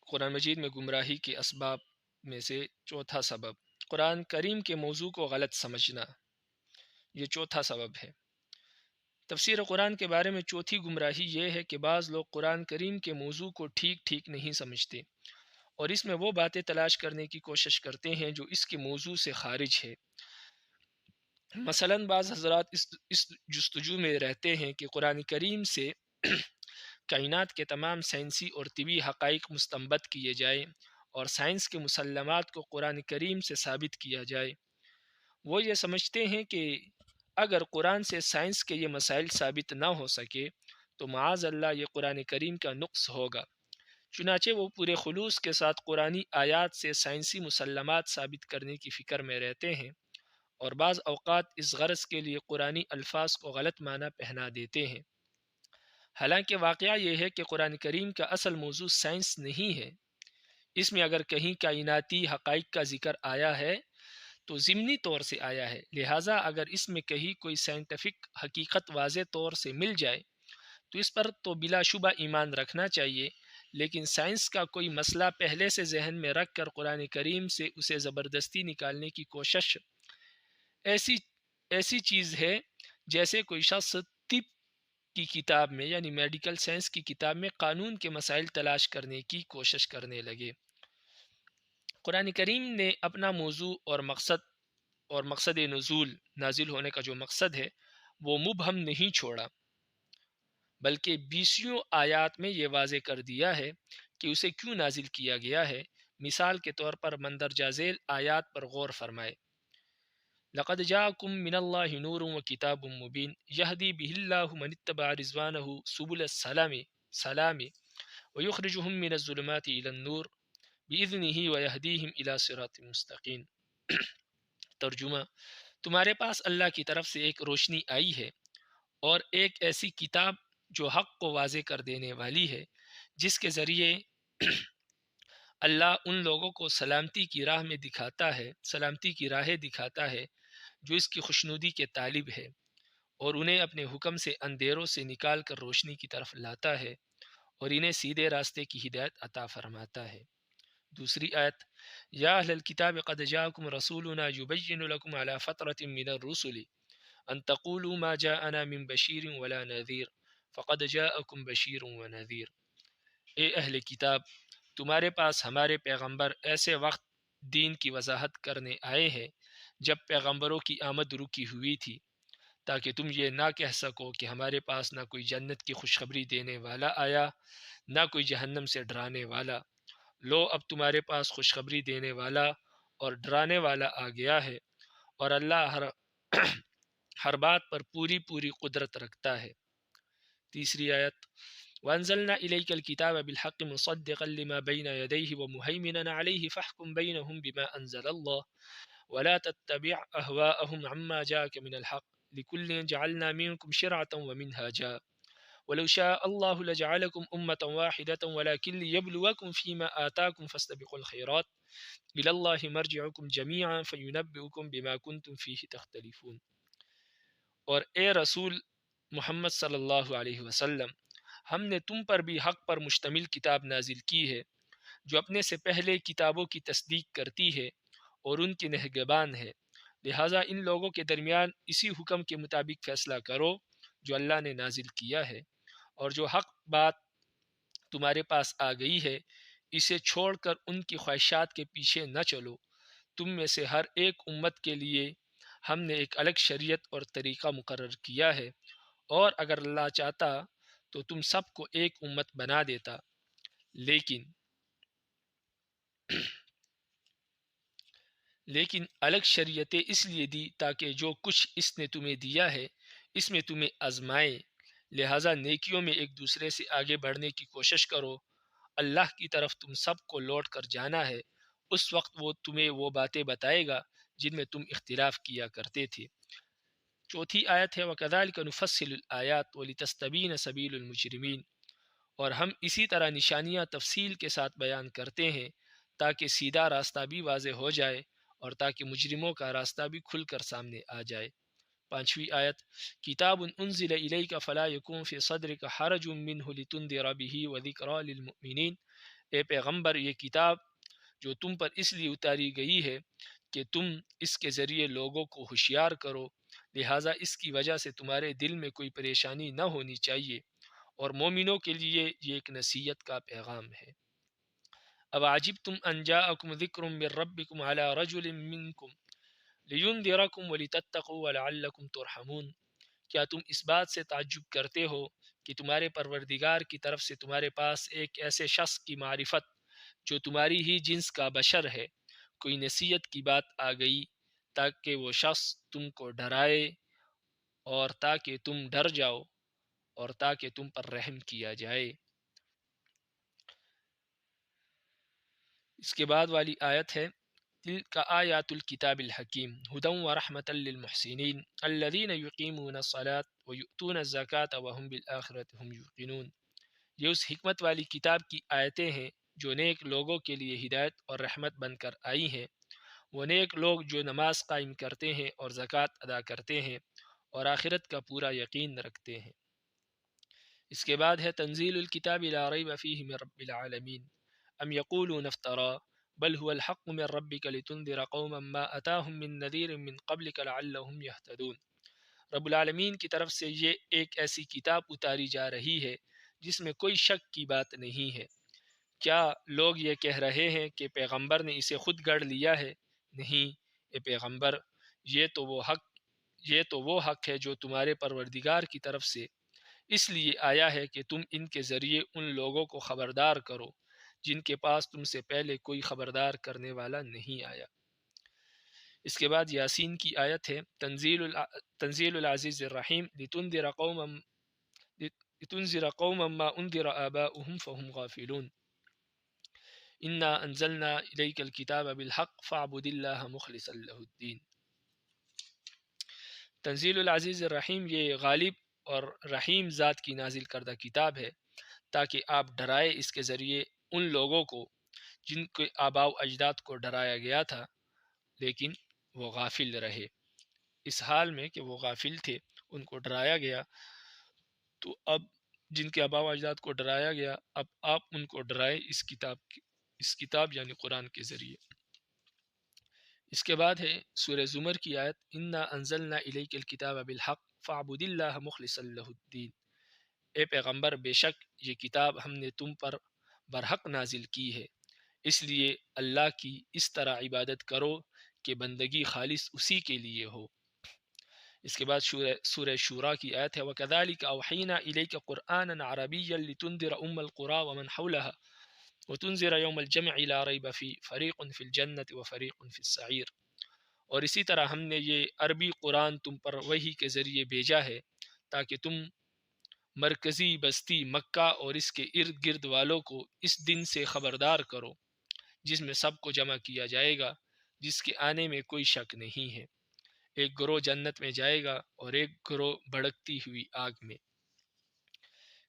قرآن مجید میں گمراہی کے اسباب میں سے چوتھا سبب، قرآن کریم کے موضوع کو غلط سمجھنا، یہ چوتھا سبب ہے۔ تفسیر قرآن کے بارے میں چوتھی گمراہی یہ ہے کہ بعض لوگ قرآن کریم کے موضوع کو ٹھیک نہیں سمجھتے اور اس میں وہ باتیں تلاش کرنے کی کوشش کرتے ہیں جو اس کے موضوع سے خارج ہے۔ مثلا بعض حضرات اس جستجو میں رہتے ہیں کہ قرآن کریم سے کائنات کے تمام سائنسی اور طبی حقائق مستنبط کیے جائیں اور سائنس کے مسلمات کو قرآن کریم سے ثابت کیا جائے۔ وہ یہ سمجھتے ہیں کہ اگر قرآن سے سائنس کے یہ مسائل ثابت نہ ہو سکے تو معاذ اللہ یہ قرآن کریم کا نقص ہوگا، چنانچہ وہ پورے خلوص کے ساتھ قرآنی آیات سے سائنسی مسلمات ثابت کرنے کی فکر میں رہتے ہیں اور بعض اوقات اس غرض کے لیے قرآنی الفاظ کو غلط معنی پہنا دیتے ہیں۔ حالانکہ واقعہ یہ ہے کہ قرآن کریم کا اصل موضوع سائنس نہیں ہے۔ اس میں اگر کہیں کائناتی حقائق کا ذکر آیا ہے تو ضمنی طور سے آیا ہے، لہٰذا اگر اس میں کہیں کوئی سائنٹیفک حقیقت واضح طور سے مل جائے تو اس پر تو بلا شبہ ایمان رکھنا چاہیے، لیکن سائنس کا کوئی مسئلہ پہلے سے ذہن میں رکھ کر قرآن کریم سے اسے زبردستی نکالنے کی کوشش ایسی ایسی چیز ہے جیسے کوئی شخص طب کی کتاب میں یعنی میڈیکل سائنس کی کتاب میں قانون کے مسائل تلاش کرنے کی کوشش کرنے لگے۔ قرآن کریم نے اپنا موضوع اور مقصد نزول نازل ہونے کا جو مقصد ہے وہ مبہم نہیں چھوڑا، بلکہ 20 آیات میں یہ واضح کر دیا ہے کہ اسے کیوں نازل کیا گیا ہے۔ مثال کے طور پر مندرجہ ذیل آیات پر غور فرمائے۔ لقد جاءکم من اللہ نور و کتاب مبین یہدی بہ اللہ من اتبع رضوانہ سبل السلام ویخرجہم من الظلمات الی النور بإذنہ ویہدیہم الی صراط مستقیم۔ ترجمہ: تمہارے پاس اللہ کی طرف سے ایک روشنی آئی ہے اور ایک ایسی کتاب جو حق کو واضح کر دینے والی ہے، جس کے ذریعے اللہ ان لوگوں کو سلامتی کی راہیں دکھاتا ہے جو اس کی خوشنودی کے طالب ہے، اور انہیں اپنے حکم سے اندھیروں سے نکال کر روشنی کی طرف لاتا ہے اور انہیں سیدھے راستے کی ہدایت عطا فرماتا ہے۔ دوسری آیت: یا اہل الکتاب قد جاءکم رسولنا یبین لکم علی فترۃ من الرسل ان تقولوا ما جاءنا من بشیر ولا نذیر فقد جاءکم بشیر ونذیر۔ اے اہل کتاب، تمہارے پاس ہمارے پیغمبر ایسے وقت دین کی وضاحت کرنے آئے ہیں جب پیغمبروں کی آمد رکی ہوئی تھی، تاکہ تم یہ نہ کہہ سکو کہ ہمارے پاس نہ کوئی جنت کی خوشخبری دینے والا آیا نہ کوئی جہنم سے ڈرانے والا۔ لو، اب تمہارے پاس خوشخبری دینے والا اور ڈرانے والا آ گیا ہے، اور اللہ ہر بات پر پوری قدرت رکھتا ہے۔ تیسری آیت: وَأَنزَلْنَا إِلَيْكَ الْكِتَابَ بِالْحَقِّ مُصَدِّقًا لِمَا بَيْنَ يَدَيْهِ وَمُهَيْمِنًا عَلَيْهِ فَاحْكُم بَيْنَهُم بِمَا أَنزَلَ اللَّهُ وَلَا تَتَّبِعْ أَهْوَاءَهُمْ عَمَّا جَاءَكَ مِنَ الْحَقِّ لِكُلٍّ جَعَلْنَا مِنكُمْ شِرْعَةً وَمِنْهَاجًا وَلَوْ شَاءَ اللَّهُ لَجَعَلَكُمْ أُمَّةً وَاحِدَةً وَلَكِنْ لِيَبْلُوَكُمْ فِيمَا آتَاكُمْ فَاسْتَبِقُوا الْخَيْرَاتِ إِلَى اللَّهِ مَرْجِعُكُمْ جَمِيعًا فَيُنَبِّئُكُم بِمَا كُنتُمْ فِيهِ تَخْتَلِفُونَ۔ اور اے رسول محمد صلی اللہ علیہ وسلم، ہم نے تم پر بھی حق پر مشتمل کتاب نازل کی ہے جو اپنے سے پہلے کتابوں کی تصدیق کرتی ہے اور ان کی نگہبان ہے، لہٰذا ان لوگوں کے درمیان اسی حکم کے مطابق فیصلہ کرو جو اللہ نے نازل کیا ہے، اور جو حق بات تمہارے پاس آ گئی ہے اسے چھوڑ کر ان کی خواہشات کے پیچھے نہ چلو۔ تم میں سے ہر ایک امت کے لیے ہم نے ایک الگ شریعت اور طریقہ مقرر کیا ہے، اور اگر اللہ چاہتا تو تم سب کو ایک امت بنا دیتا، لیکن الگ شریعتیں اس لیے دی تاکہ جو کچھ اس نے تمہیں دیا ہے اس میں تمہیں آزمائے، لہٰذا نیکیوں میں ایک دوسرے سے آگے بڑھنے کی کوشش کرو۔ اللہ کی طرف تم سب کو لوٹ کر جانا ہے، اس وقت وہ تمہیں وہ باتیں بتائے گا جن میں تم اختلاف کیا کرتے تھے۔ چوتھی آیت ہے: وَكَذَلِكَ نُفَصِّلُ الْآيَاتِ وَلِتَسْتَبِينَ سَبِيلُ الْمُجْرِمِينَ۔ اور ہم اسی طرح نشانیاں تفصیل کے ساتھ بیان کرتے ہیں تاکہ سیدھا راستہ بھی واضح ہو جائے اور تاکہ مجرموں کا راستہ بھی کھل کر سامنے آ جائے۔ پانچویں آیت: کتاب انزل الیک فلا یکن فی صدرک حرج منہ لتنذر بہ وذکری للمؤمنین۔ اے پیغمبر، یہ کتاب جو تم پر اس لیے اتاری گئی ہے کہ تم اس کے ذریعے لوگوں کو ہوشیار کرو، لہٰذا اس کی وجہ سے تمہارے دل میں کوئی پریشانی نہ ہونی چاہیے، اور مومنوں کے لیے یہ ایک نصیحت کا پیغام ہے۔ اب عجبتم ان جاءکم ذکر من ربکم علی رجل منکم لینذرکم ولتتقوا ولعلکم ترحمون۔ کیا تم اس بات سے تعجب کرتے ہو کہ تمہارے پروردگار کی طرف سے تمہارے پاس ایک ایسے شخص کی معرفت جو تمہاری ہی جنس کا بشر ہے کوئی نصیحت کی بات آ گئی تاکہ وہ شخص تم کو ڈرائے اور تاکہ تم ڈر جاؤ اور تاکہ تم پر رحم کیا جائے۔ اس کے بعد والی آیت ہے تلك آیات الکتاب الحکیم ہدی ورحمۃ للمحسنین الذین یقیمون الصلاۃ ویؤتون الزکاۃ وهم بالآخرۃ هم یوقنون۔ یہ اس حکمت والی کتاب کی آیتیں ہیں جو نیک لوگوں کے لیے ہدایت اور رحمت بن کر آئی ہیں۔ وہ نیک لوگ جو نماز قائم کرتے ہیں اور زکوٰۃ ادا کرتے ہیں اور آخرت کا پورا یقین رکھتے ہیں۔ اس کے بعد ہے تنزیل الکتاب لا ریب فیہ من رب العالمین ام یقولون افترا بل هو الحق من ربک لتنذر قوما ما اتاهم من نذیر من قبلک لعلهم یہتدون۔ رب العالمین کی طرف سے یہ ایک ایسی کتاب اتاری جا رہی ہے جس میں کوئی شک کی بات نہیں ہے۔ کیا لوگ یہ کہہ رہے ہیں کہ پیغمبر نے اسے خود گڑھ لیا ہے؟ نہیں، اے پیغمبر، یہ تو وہ حق ہے جو تمہارے پروردگار کی طرف سے اس لیے آیا ہے کہ تم ان کے ذریعے ان لوگوں کو خبردار کرو جن کے پاس تم سے پہلے کوئی خبردار کرنے والا نہیں آیا۔ اس کے بعد یاسین کی آیت ہے تنزیل العزیز الرحیم لتنذر قوما ما انذر آباؤهم فهم غافلون انا انزلنا الیک الکتاب بالحق فاعبد اللہ مخلصا له الدین۔ تنزیل العزیز الرحیم یہ غالب اور رحیم ذات کی نازل کردہ کتاب ہے تاکہ آپ ڈرائے اس کے ذریعے ان لوگوں کو جن کے آباء و اجداد کو ڈرایا گیا تھا لیکن وہ غافل رہے۔ اس حال میں کہ وہ غافل تھے ان کو ڈرایا گیا، تو اب جن کے آباء و اجداد کو ڈرایا گیا اب آپ ان کو ڈرائے اس کتاب یعنی قرآن کے ذریعے۔ اس کے بعد ہے سورہ زمر کی آیت انا انزلنا الیک الکتاب بالحق فاعبد اللہ مخلصا له الدین۔ اے پیغمبر، بے شک یہ کتاب ہم نے تم پر برحق نازل کی ہے، اس لیے اللہ کی اس طرح عبادت کرو کہ بندگی خالص اسی کے لیے ہو۔ اس کے بعد سورہ شورا کی آیت ہے وَكَذَلِكَ أَوْحَيْنَا إِلَيْكَ قُرْآنًا عَرَبِيًّا لِتُنذِرَ أُمَّ الْقُرَىٰ وَمَنْ حَوْلَهَا وَتُنذِرَ يَوْمَ الْجَمْعِ لَا رَيْبَ فِيهِ فَرِيقٌ فِي الْجَنَّةِ وَفَرِيقٌ فِي السَّعِيرِ۔ اور اسی طرح ہم نے یہ عربی قرآن تم پر وحی کے ذریعے بھیجا ہے تاکہ تم مرکزی بستی مکہ اور اس کے ارد گرد والوں کو اس دن سے خبردار کرو جس میں سب کو جمع کیا جائے گا، جس کے آنے میں کوئی شک نہیں ہے۔ ایک گروہ جنت میں جائے گا اور ایک گروہ بھڑکتی ہوئی آگ میں۔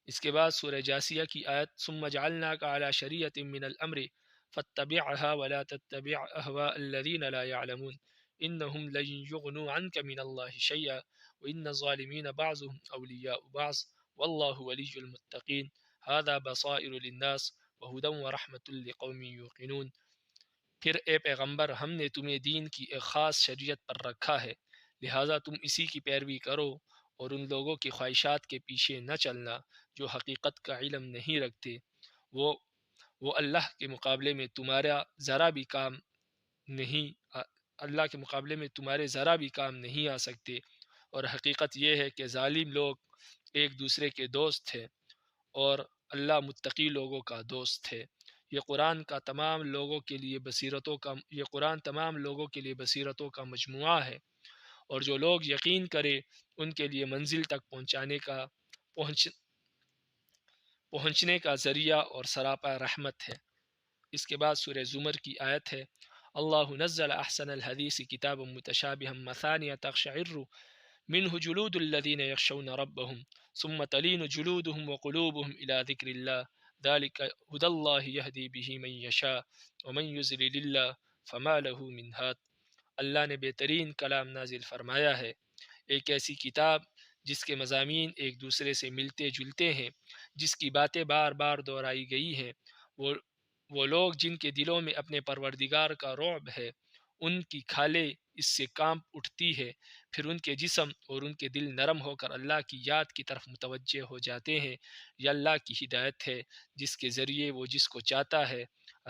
اس کے بعد سورہ جاسیہ کی آیت ثم جعلناک علی شریعۃ من الامر فاتبعها ولا تتبع اهواء الذین لا يعلمون انهم لن یغنوا عنک من اللہ شیئا وان الظالمین بعضهم اولیاء بعض واللہ ولی المتقین هذا بصائر للناس وہدی ورحمۃ لقوم یوقنون۔ پھر اے پیغمبر، ہم نے تمہیں دین کی ایک خاص شریعت پر رکھا ہے، لہٰذا تم اسی کی پیروی کرو اور ان لوگوں کی خواہشات کے پیچھے نہ چلنا جو حقیقت کا علم نہیں رکھتے، وہ اللہ کے مقابلے میں تمہارا ذرا بھی کام نہیں تمہارے ذرا بھی کام نہیں آ سکتے، اور حقیقت یہ ہے کہ ظالم لوگ ایک دوسرے کے دوست ہیں اور اللہ متقی لوگوں کا دوست ہے۔ یہ قرآن تمام لوگوں کے لیے بصیرتوں کا مجموعہ ہے، اور جو لوگ یقین کرے ان کے لیے منزل تک پہنچنے کا ذریعہ اور سراپا رحمت ہے۔ اس کے بعد سورہ زمر کی آیت ہے اللہ نزل احسن الحدیث کتابا متشابہا مثانیہ تقشعر منہ جلود الذین یخشون ربهم ثم تلین جلودهم وقلوبهم الى ذکر اللہ ذلك هدى اللہ یہدی به من یشاء ومن یضلل اللہ فما له من ہاد۔ اللہ نے بہترین کلام نازل فرمایا ہے، ایک ایسی کتاب جس کے مضامین ایک دوسرے سے ملتے جلتے ہیں، جس کی باتیں بار بار دہرائی گئی ہیں، وہ لوگ جن کے دلوں میں اپنے پروردگار کا رعب ہے، ان کی کھالیں اس سے کانپ اٹھتی ہے، پھر ان کے جسم اور ان کے دل نرم ہو کر اللہ کی یاد کی طرف متوجہ ہو جاتے ہیں۔ یہ اللہ کی ہدایت ہے جس کے ذریعے وہ جس کو چاہتا ہے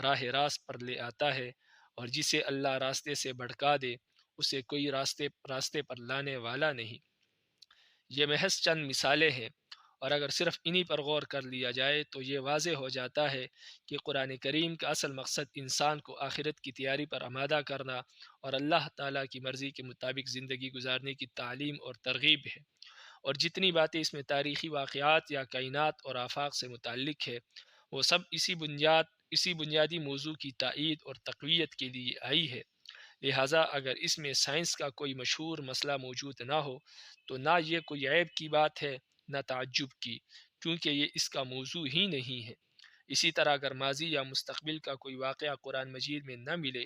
راہ راست پر لے آتا ہے، اور جسے اللہ راستے سے بھٹکا دے اسے کوئی راستے پر لانے والا نہیں۔ یہ محض چند مثالیں ہیں، اور اگر صرف انہی پر غور کر لیا جائے تو یہ واضح ہو جاتا ہے کہ قرآن کریم کا اصل مقصد انسان کو آخرت کی تیاری پر آمادہ کرنا اور اللہ تعالیٰ کی مرضی کے مطابق زندگی گزارنے کی تعلیم اور ترغیب ہے، اور جتنی باتیں اس میں تاریخی واقعات یا کائنات اور آفاق سے متعلق ہے وہ سب اسی بنیادی موضوع کی تائید اور تقویت کے لیے آئی ہے۔ لہٰذا اگر اس میں سائنس کا کوئی مشہور مسئلہ موجود نہ ہو تو نہ یہ کوئی عیب کی بات ہے نہ تعجب کی، کیونکہ یہ اس کا موضوع ہی نہیں ہے۔ اسی طرح اگر ماضی یا مستقبل کا کوئی واقعہ قرآن مجید میں نہ ملے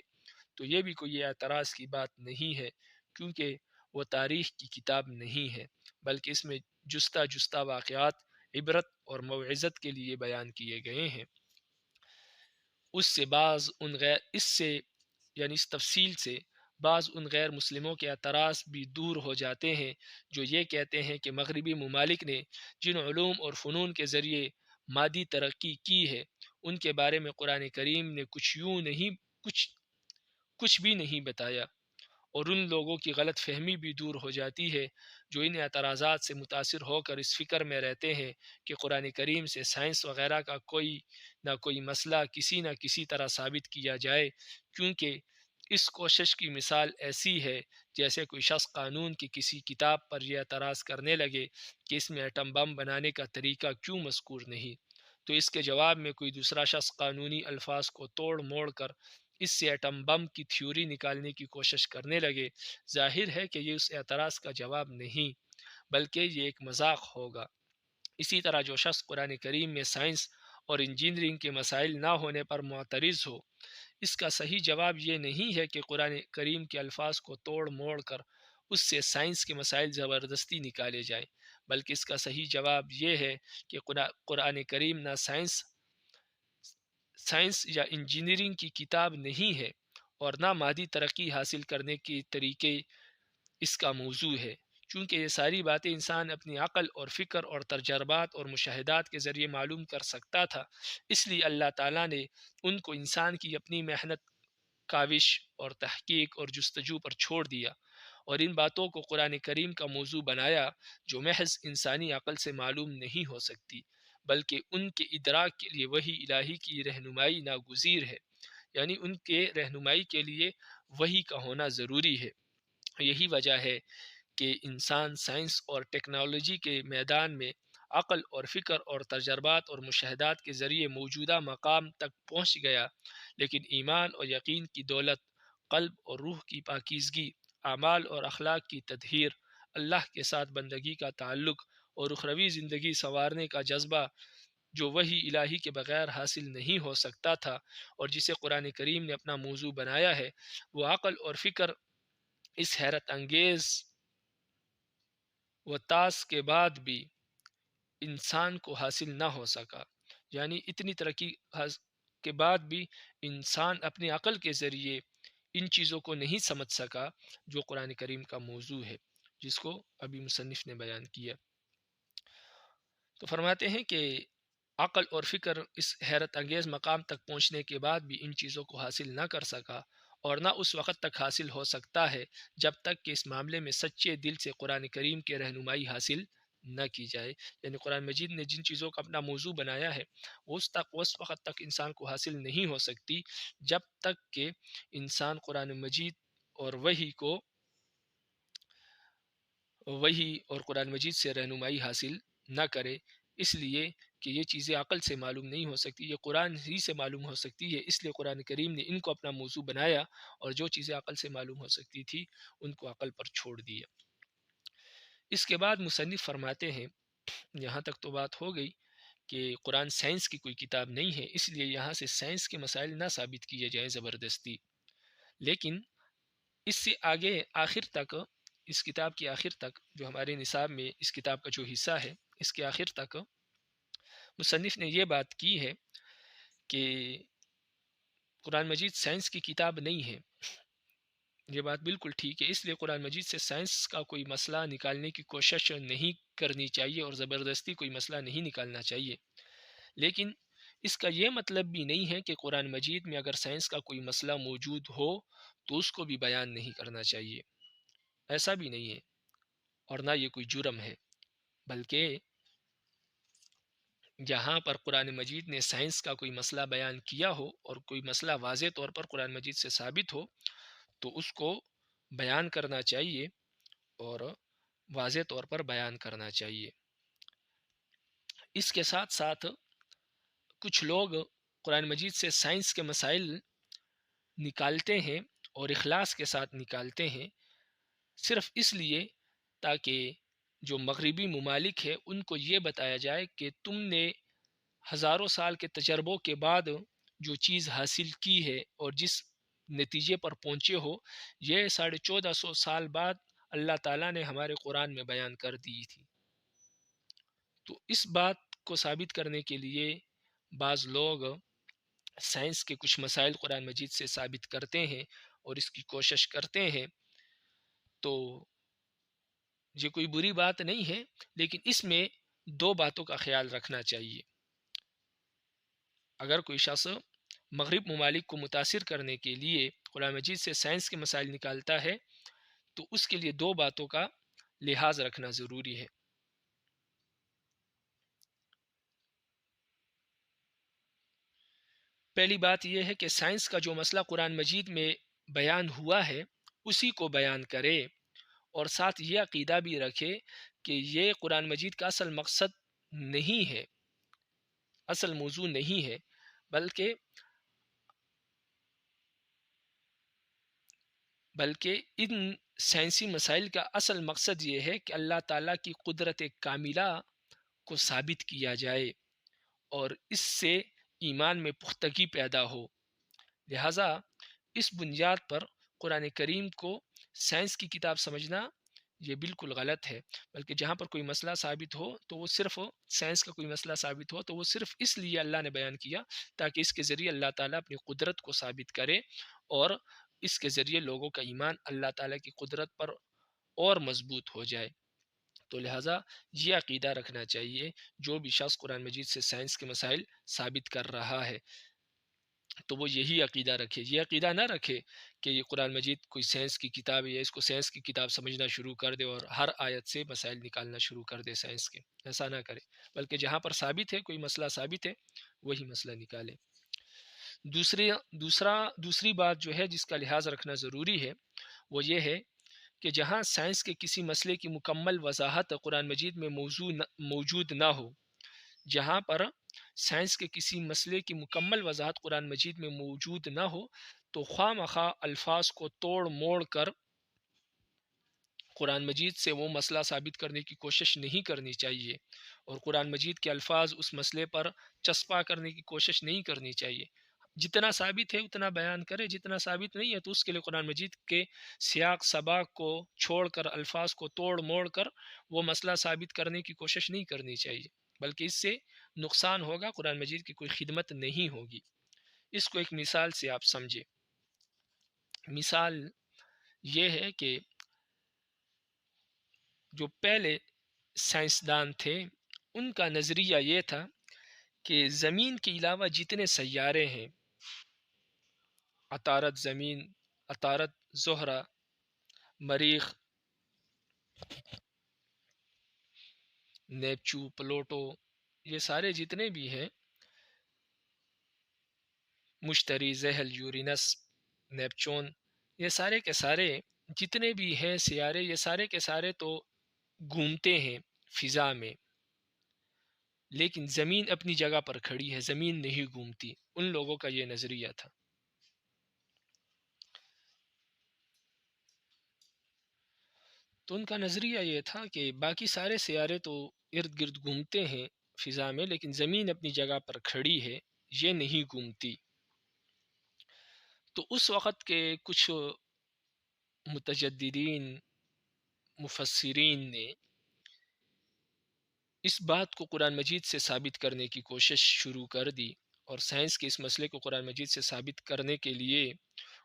تو یہ بھی کوئی اعتراض کی بات نہیں ہے، کیونکہ وہ تاریخ کی کتاب نہیں ہے، بلکہ اس میں جستہ جستہ واقعات عبرت اور موعظت کے لیے بیان کیے گئے ہیں۔ اس سے بعض ان غیر اس سے یعنی اس تفصیل سے بعض ان غیر مسلموں کے اعتراض بھی دور ہو جاتے ہیں جو یہ کہتے ہیں کہ مغربی ممالک نے جن علوم اور فنون کے ذریعے مادی ترقی کی ہے ان کے بارے میں قرآن کریم نے کچھ کچھ بھی نہیں بتایا، اور ان لوگوں کی غلط فہمی بھی دور ہو جاتی ہے جو ان اعتراضات سے متاثر ہو کر اس فکر میں رہتے ہیں کہ قرآن کریم سے سائنس وغیرہ کا کوئی نہ کوئی مسئلہ کسی نہ کسی طرح ثابت کیا جائے، کیونکہ اس کوشش کی مثال ایسی ہے جیسے کوئی شخص قانون کی کسی کتاب پر یہ اعتراض کرنے لگے کہ اس میں ایٹم بم بنانے کا طریقہ کیوں مذکور نہیں، تو اس کے جواب میں کوئی دوسرا شخص قانونی الفاظ کو توڑ موڑ کر اس سے ایٹم بم کی تھیوری نکالنے کی کوشش کرنے لگے۔ ظاہر ہے کہ یہ اس اعتراض کا جواب نہیں بلکہ یہ ایک مذاق ہوگا۔ اسی طرح جو شخص قرآن کریم میں سائنس اور انجینئرنگ کے مسائل نہ ہونے پر معترض ہو، اس کا صحیح جواب یہ نہیں ہے کہ قرآن کریم کے الفاظ کو توڑ موڑ کر اس سے سائنس کے مسائل زبردستی نکالے جائیں، بلکہ اس کا صحیح جواب یہ ہے کہ قرآن کریم نہ سائنس یا انجینئرنگ کی کتاب نہیں ہے اور نہ مادی ترقی حاصل کرنے کے طریقے اس کا موضوع ہے، چونکہ یہ ساری باتیں انسان اپنی عقل اور فکر اور تجربات اور مشاہدات کے ذریعے معلوم کر سکتا تھا۔ اس لیے اللہ تعالیٰ نے ان کو انسان کی اپنی محنت، کاوش اور تحقیق اور جستجو پر چھوڑ دیا، اور ان باتوں کو قرآن کریم کا موضوع بنایا جو محض انسانی عقل سے معلوم نہیں ہو سکتی، بلکہ ان کے ادراک کے لیے وحی الہی کی رہنمائی ناگزیر ہے، یعنی ان کے رہنمائی کے لیے وحی کا ہونا ضروری ہے۔ یہی وجہ ہے کہ انسان سائنس اور ٹیکنالوجی کے میدان میں عقل اور فکر اور تجربات اور مشاہدات کے ذریعے موجودہ مقام تک پہنچ گیا، لیکن ایمان اور یقین کی دولت، قلب اور روح کی پاکیزگی، اعمال اور اخلاق کی تطہیر، اللہ کے ساتھ بندگی کا تعلق اور اخروی زندگی سنوارنے کا جذبہ جو وحی الہی کے بغیر حاصل نہیں ہو سکتا تھا اور جسے قرآن کریم نے اپنا موضوع بنایا ہے، وہ عقل اور فکر اس حیرت انگیز وطاس کے بعد بھی انسان کو حاصل نہ ہو سکا، یعنی اتنی ترقی کے بعد بھی انسان اپنی عقل کے ذریعے ان چیزوں کو نہیں سمجھ سکا جو قرآن کریم کا موضوع ہے، جس کو ابھی مصنف نے بیان کیا۔ تو فرماتے ہیں کہ عقل اور فکر اس حیرت انگیز مقام تک پہنچنے کے بعد بھی ان چیزوں کو حاصل نہ کر سکا، اور نہ اس وقت تک حاصل ہو سکتا ہے جب تک کہ اس معاملے میں سچے دل سے قرآن کریم کے رہنمائی حاصل نہ کی جائے، یعنی قرآن مجید نے جن چیزوں کا اپنا موضوع بنایا ہے وہ اس وقت تک انسان کو حاصل نہیں ہو سکتی جب تک کہ انسان قرآن مجید اور قرآن مجید سے رہنمائی حاصل نہ کرے، اس لیے کہ یہ چیزیں عقل سے معلوم نہیں ہو سکتی، یہ قرآن ہی سے معلوم ہو سکتی ہے، اس لیے قرآن کریم نے ان کو اپنا موضوع بنایا اور جو چیزیں عقل سے معلوم ہو سکتی تھی ان کو عقل پر چھوڑ دیا۔ اس کے بعد مصنف فرماتے ہیں، یہاں تک تو بات ہو گئی کہ قرآن سائنس کی کوئی کتاب نہیں ہے، اس لیے یہاں سے سائنس کے مسائل نہ ثابت کیے جائیں زبردستی، لیکن اس سے آگے آخر تک، اس کتاب کی آخر تک جو ہمارے نصاب میں اس کتاب کا جو حصہ ہے اس کے آخر تک مصنف نے یہ بات کی ہے کہ قرآن مجید سائنس کی کتاب نہیں ہے۔ یہ بات بالکل ٹھیک ہے، اس لیے قرآن مجید سے سائنس کا کوئی مسئلہ نکالنے کی کوشش نہیں کرنی چاہیے اور زبردستی کوئی مسئلہ نہیں نکالنا چاہیے، لیکن اس کا یہ مطلب بھی نہیں ہے کہ قرآن مجید میں اگر سائنس کا کوئی مسئلہ موجود ہو تو اس کو بھی بیان نہیں کرنا چاہیے، ایسا بھی نہیں ہے، اور نہ یہ کوئی جرم ہے، بلکہ جہاں پر قرآن مجید نے سائنس کا کوئی مسئلہ بیان کیا ہو اور کوئی مسئلہ واضح طور پر قرآن مجید سے ثابت ہو تو اس کو بیان کرنا چاہیے اور واضح طور پر بیان کرنا چاہیے۔ اس کے ساتھ ساتھ کچھ لوگ قرآن مجید سے سائنس کے مسائل نکالتے ہیں اور اخلاص کے ساتھ نکالتے ہیں، صرف اس لیے تاکہ جو مغربی ممالک ہے ان کو یہ بتایا جائے کہ تم نے ہزاروں سال کے تجربوں کے بعد جو چیز حاصل کی ہے اور جس نتیجے پر پہنچے ہو، یہ 1450 سال بعد اللہ تعالیٰ نے ہمارے قرآن میں بیان کر دی تھی۔ تو اس بات کو ثابت کرنے کے لیے بعض لوگ سائنس کے کچھ مسائل قرآن مجید سے ثابت کرتے ہیں اور اس کی کوشش کرتے ہیں، تو یہ کوئی بری بات نہیں ہے، لیکن اس میں دو باتوں کا خیال رکھنا چاہیے۔ اگر کوئی شخص مغرب ممالک کو متاثر کرنے کے لیے قرآن مجید سے سائنس کے مسائل نکالتا ہے تو اس کے لیے دو باتوں کا لحاظ رکھنا ضروری ہے۔ پہلی بات یہ ہے کہ سائنس کا جو مسئلہ قرآن مجید میں بیان ہوا ہے اسی کو بیان کرے، اور ساتھ یہ عقیدہ بھی رکھے کہ یہ قرآن مجید کا اصل مقصد نہیں ہے، اصل موضوع نہیں ہے، بلکہ ان سائنسی مسائل کا اصل مقصد یہ ہے کہ اللہ تعالیٰ کی قدرت کاملہ کو ثابت کیا جائے اور اس سے ایمان میں پختگی پیدا ہو۔ لہٰذا اس بنیاد پر قرآن کریم کو سائنس کی کتاب سمجھنا یہ بالکل غلط ہے، بلکہ جہاں پر کوئی مسئلہ ثابت ہو تو وہ صرف سائنس کا کوئی مسئلہ ثابت ہو تو وہ صرف اس لیے اللہ نے بیان کیا تاکہ اس کے ذریعے اللہ تعالیٰ اپنی قدرت کو ثابت کرے اور اس کے ذریعے لوگوں کا ایمان اللہ تعالیٰ کی قدرت پر اور مضبوط ہو جائے۔ تو لہٰذا یہ عقیدہ رکھنا چاہیے جو بھی شخص قرآن مجید سے سائنس کے مسائل ثابت کر رہا ہے تو وہ یہی عقیدہ رکھے، یہ عقیدہ نہ رکھے کہ یہ قرآن مجید کوئی سائنس کی کتاب ہے یا اس کو سائنس کی کتاب سمجھنا شروع کر دے اور ہر آیت سے مسائل نکالنا شروع کر دے سائنس کے، ایسا نہ کرے، بلکہ جہاں پر ثابت ہے کوئی مسئلہ ثابت ہے وہی مسئلہ نکالے۔ دوسری بات جو ہے جس کا لحاظ رکھنا ضروری ہے وہ یہ ہے کہ جہاں سائنس کے کسی مسئلے کی مکمل وضاحت قرآن مجید میں موجود نہ ہو، جہاں پر سائنس کے کسی مسئلے کی مکمل وضاحت قرآن مجید میں موجود نہ ہو تو خواہ مخواہ الفاظ کو توڑ موڑ کر قرآن مجید سے وہ مسئلہ ثابت کرنے کی کوشش نہیں کرنی چاہیے، اور قرآن مجید کے الفاظ اس مسئلے پر چسپاں کرنے کی کوشش نہیں کرنی چاہیے۔ جتنا ثابت ہے اتنا بیان کرے، جتنا ثابت نہیں ہے تو اس کے لیے قرآن مجید کے سیاق سباق کو چھوڑ کر الفاظ کو توڑ موڑ کر وہ مسئلہ ثابت کرنے کی کوشش نہیں کرنی چاہیے، بلکہ اس سے نقصان ہوگا، قرآن مجید کی کوئی خدمت نہیں ہوگی۔ اس کو ایک مثال سے آپ سمجھے۔ مثال یہ ہے کہ جو پہلے سائنسدان تھے ان کا نظریہ یہ تھا کہ زمین کے علاوہ جتنے سیارے ہیں، عطارد زمین، عطارد زہرہ، مریخ، نیپچو، پلوٹو، یہ سارے جتنے بھی ہیں، مشتری، زحل، یورینس، نیپچون، یہ سارے کے سارے جتنے بھی ہیں سیارے، یہ سارے کے سارے تو گھومتے ہیں فضا میں، لیکن زمین اپنی جگہ پر کھڑی ہے، زمین نہیں گھومتی۔ ان لوگوں کا یہ نظریہ تھا۔ تو ان کا نظریہ یہ تھا کہ باقی سارے سیارے تو ارد گرد گھومتے ہیں فضا میں، لیکن زمین اپنی جگہ پر کھڑی ہے، یہ نہیں گھومتی۔ تو اس وقت کے کچھ متجددین، مفسرین نے اس بات کو قرآن مجید سے ثابت کرنے کی کوشش شروع کر دی، اور سائنس کے اس مسئلے کو قرآن مجید سے ثابت کرنے کے لیے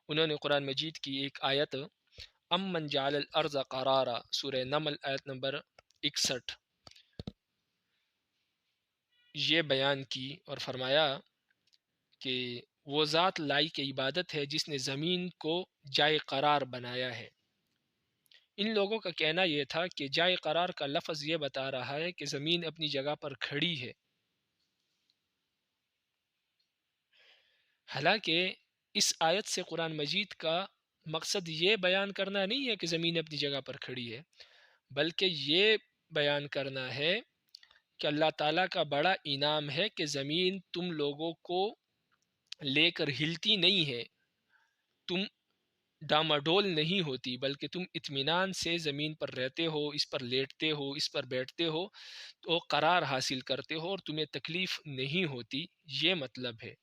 انہوں نے قرآن مجید کی ایک آیت امن جعل الارض قرارا، سورہ نمل آیت نمبر 61، یہ بیان کی اور فرمایا کہ وہ ذات لائق عبادت ہے جس نے زمین کو جائے قرار بنایا ہے۔ ان لوگوں کا کہنا یہ تھا کہ جائے قرار کا لفظ یہ بتا رہا ہے کہ زمین اپنی جگہ پر کھڑی ہے، حالانکہ اس آیت سے قرآن مجید کا مقصد یہ بیان کرنا نہیں ہے کہ زمین اپنی جگہ پر کھڑی ہے، بلکہ یہ بیان کرنا ہے کہ اللہ تعالیٰ کا بڑا انعام ہے کہ زمین تم لوگوں کو لے کر ہلتی نہیں ہے، تم ڈاماڈول نہیں ہوتی، بلکہ تم اطمینان سے زمین پر رہتے ہو، اس پر لیٹتے ہو، اس پر بیٹھتے ہو، تو قرار حاصل کرتے ہو اور تمہیں تکلیف نہیں ہوتی، یہ مطلب ہے۔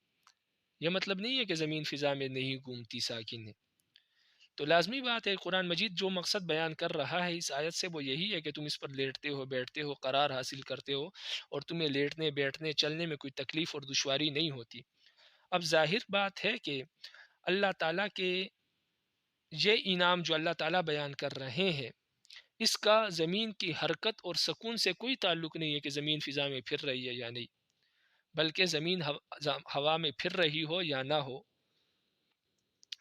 یہ مطلب نہیں ہے کہ زمین فضا میں نہیں گھومتی، ساکن ہے۔ تو لازمی بات ہے، قرآن مجید جو مقصد بیان کر رہا ہے اس آیت سے وہ یہی ہے کہ تم اس پر لیٹتے ہو، بیٹھتے ہو، قرار حاصل کرتے ہو، اور تمہیں لیٹنے، بیٹھنے، چلنے میں کوئی تکلیف اور دشواری نہیں ہوتی۔ اب ظاہر بات ہے کہ اللہ تعالیٰ کے یہ انعام جو اللہ تعالیٰ بیان کر رہے ہیں، اس کا زمین کی حرکت اور سکون سے کوئی تعلق نہیں ہے کہ زمین فضا میں پھر رہی ہے یا نہیں، بلکہ زمین ہوا میں پھر رہی ہو یا نہ ہو،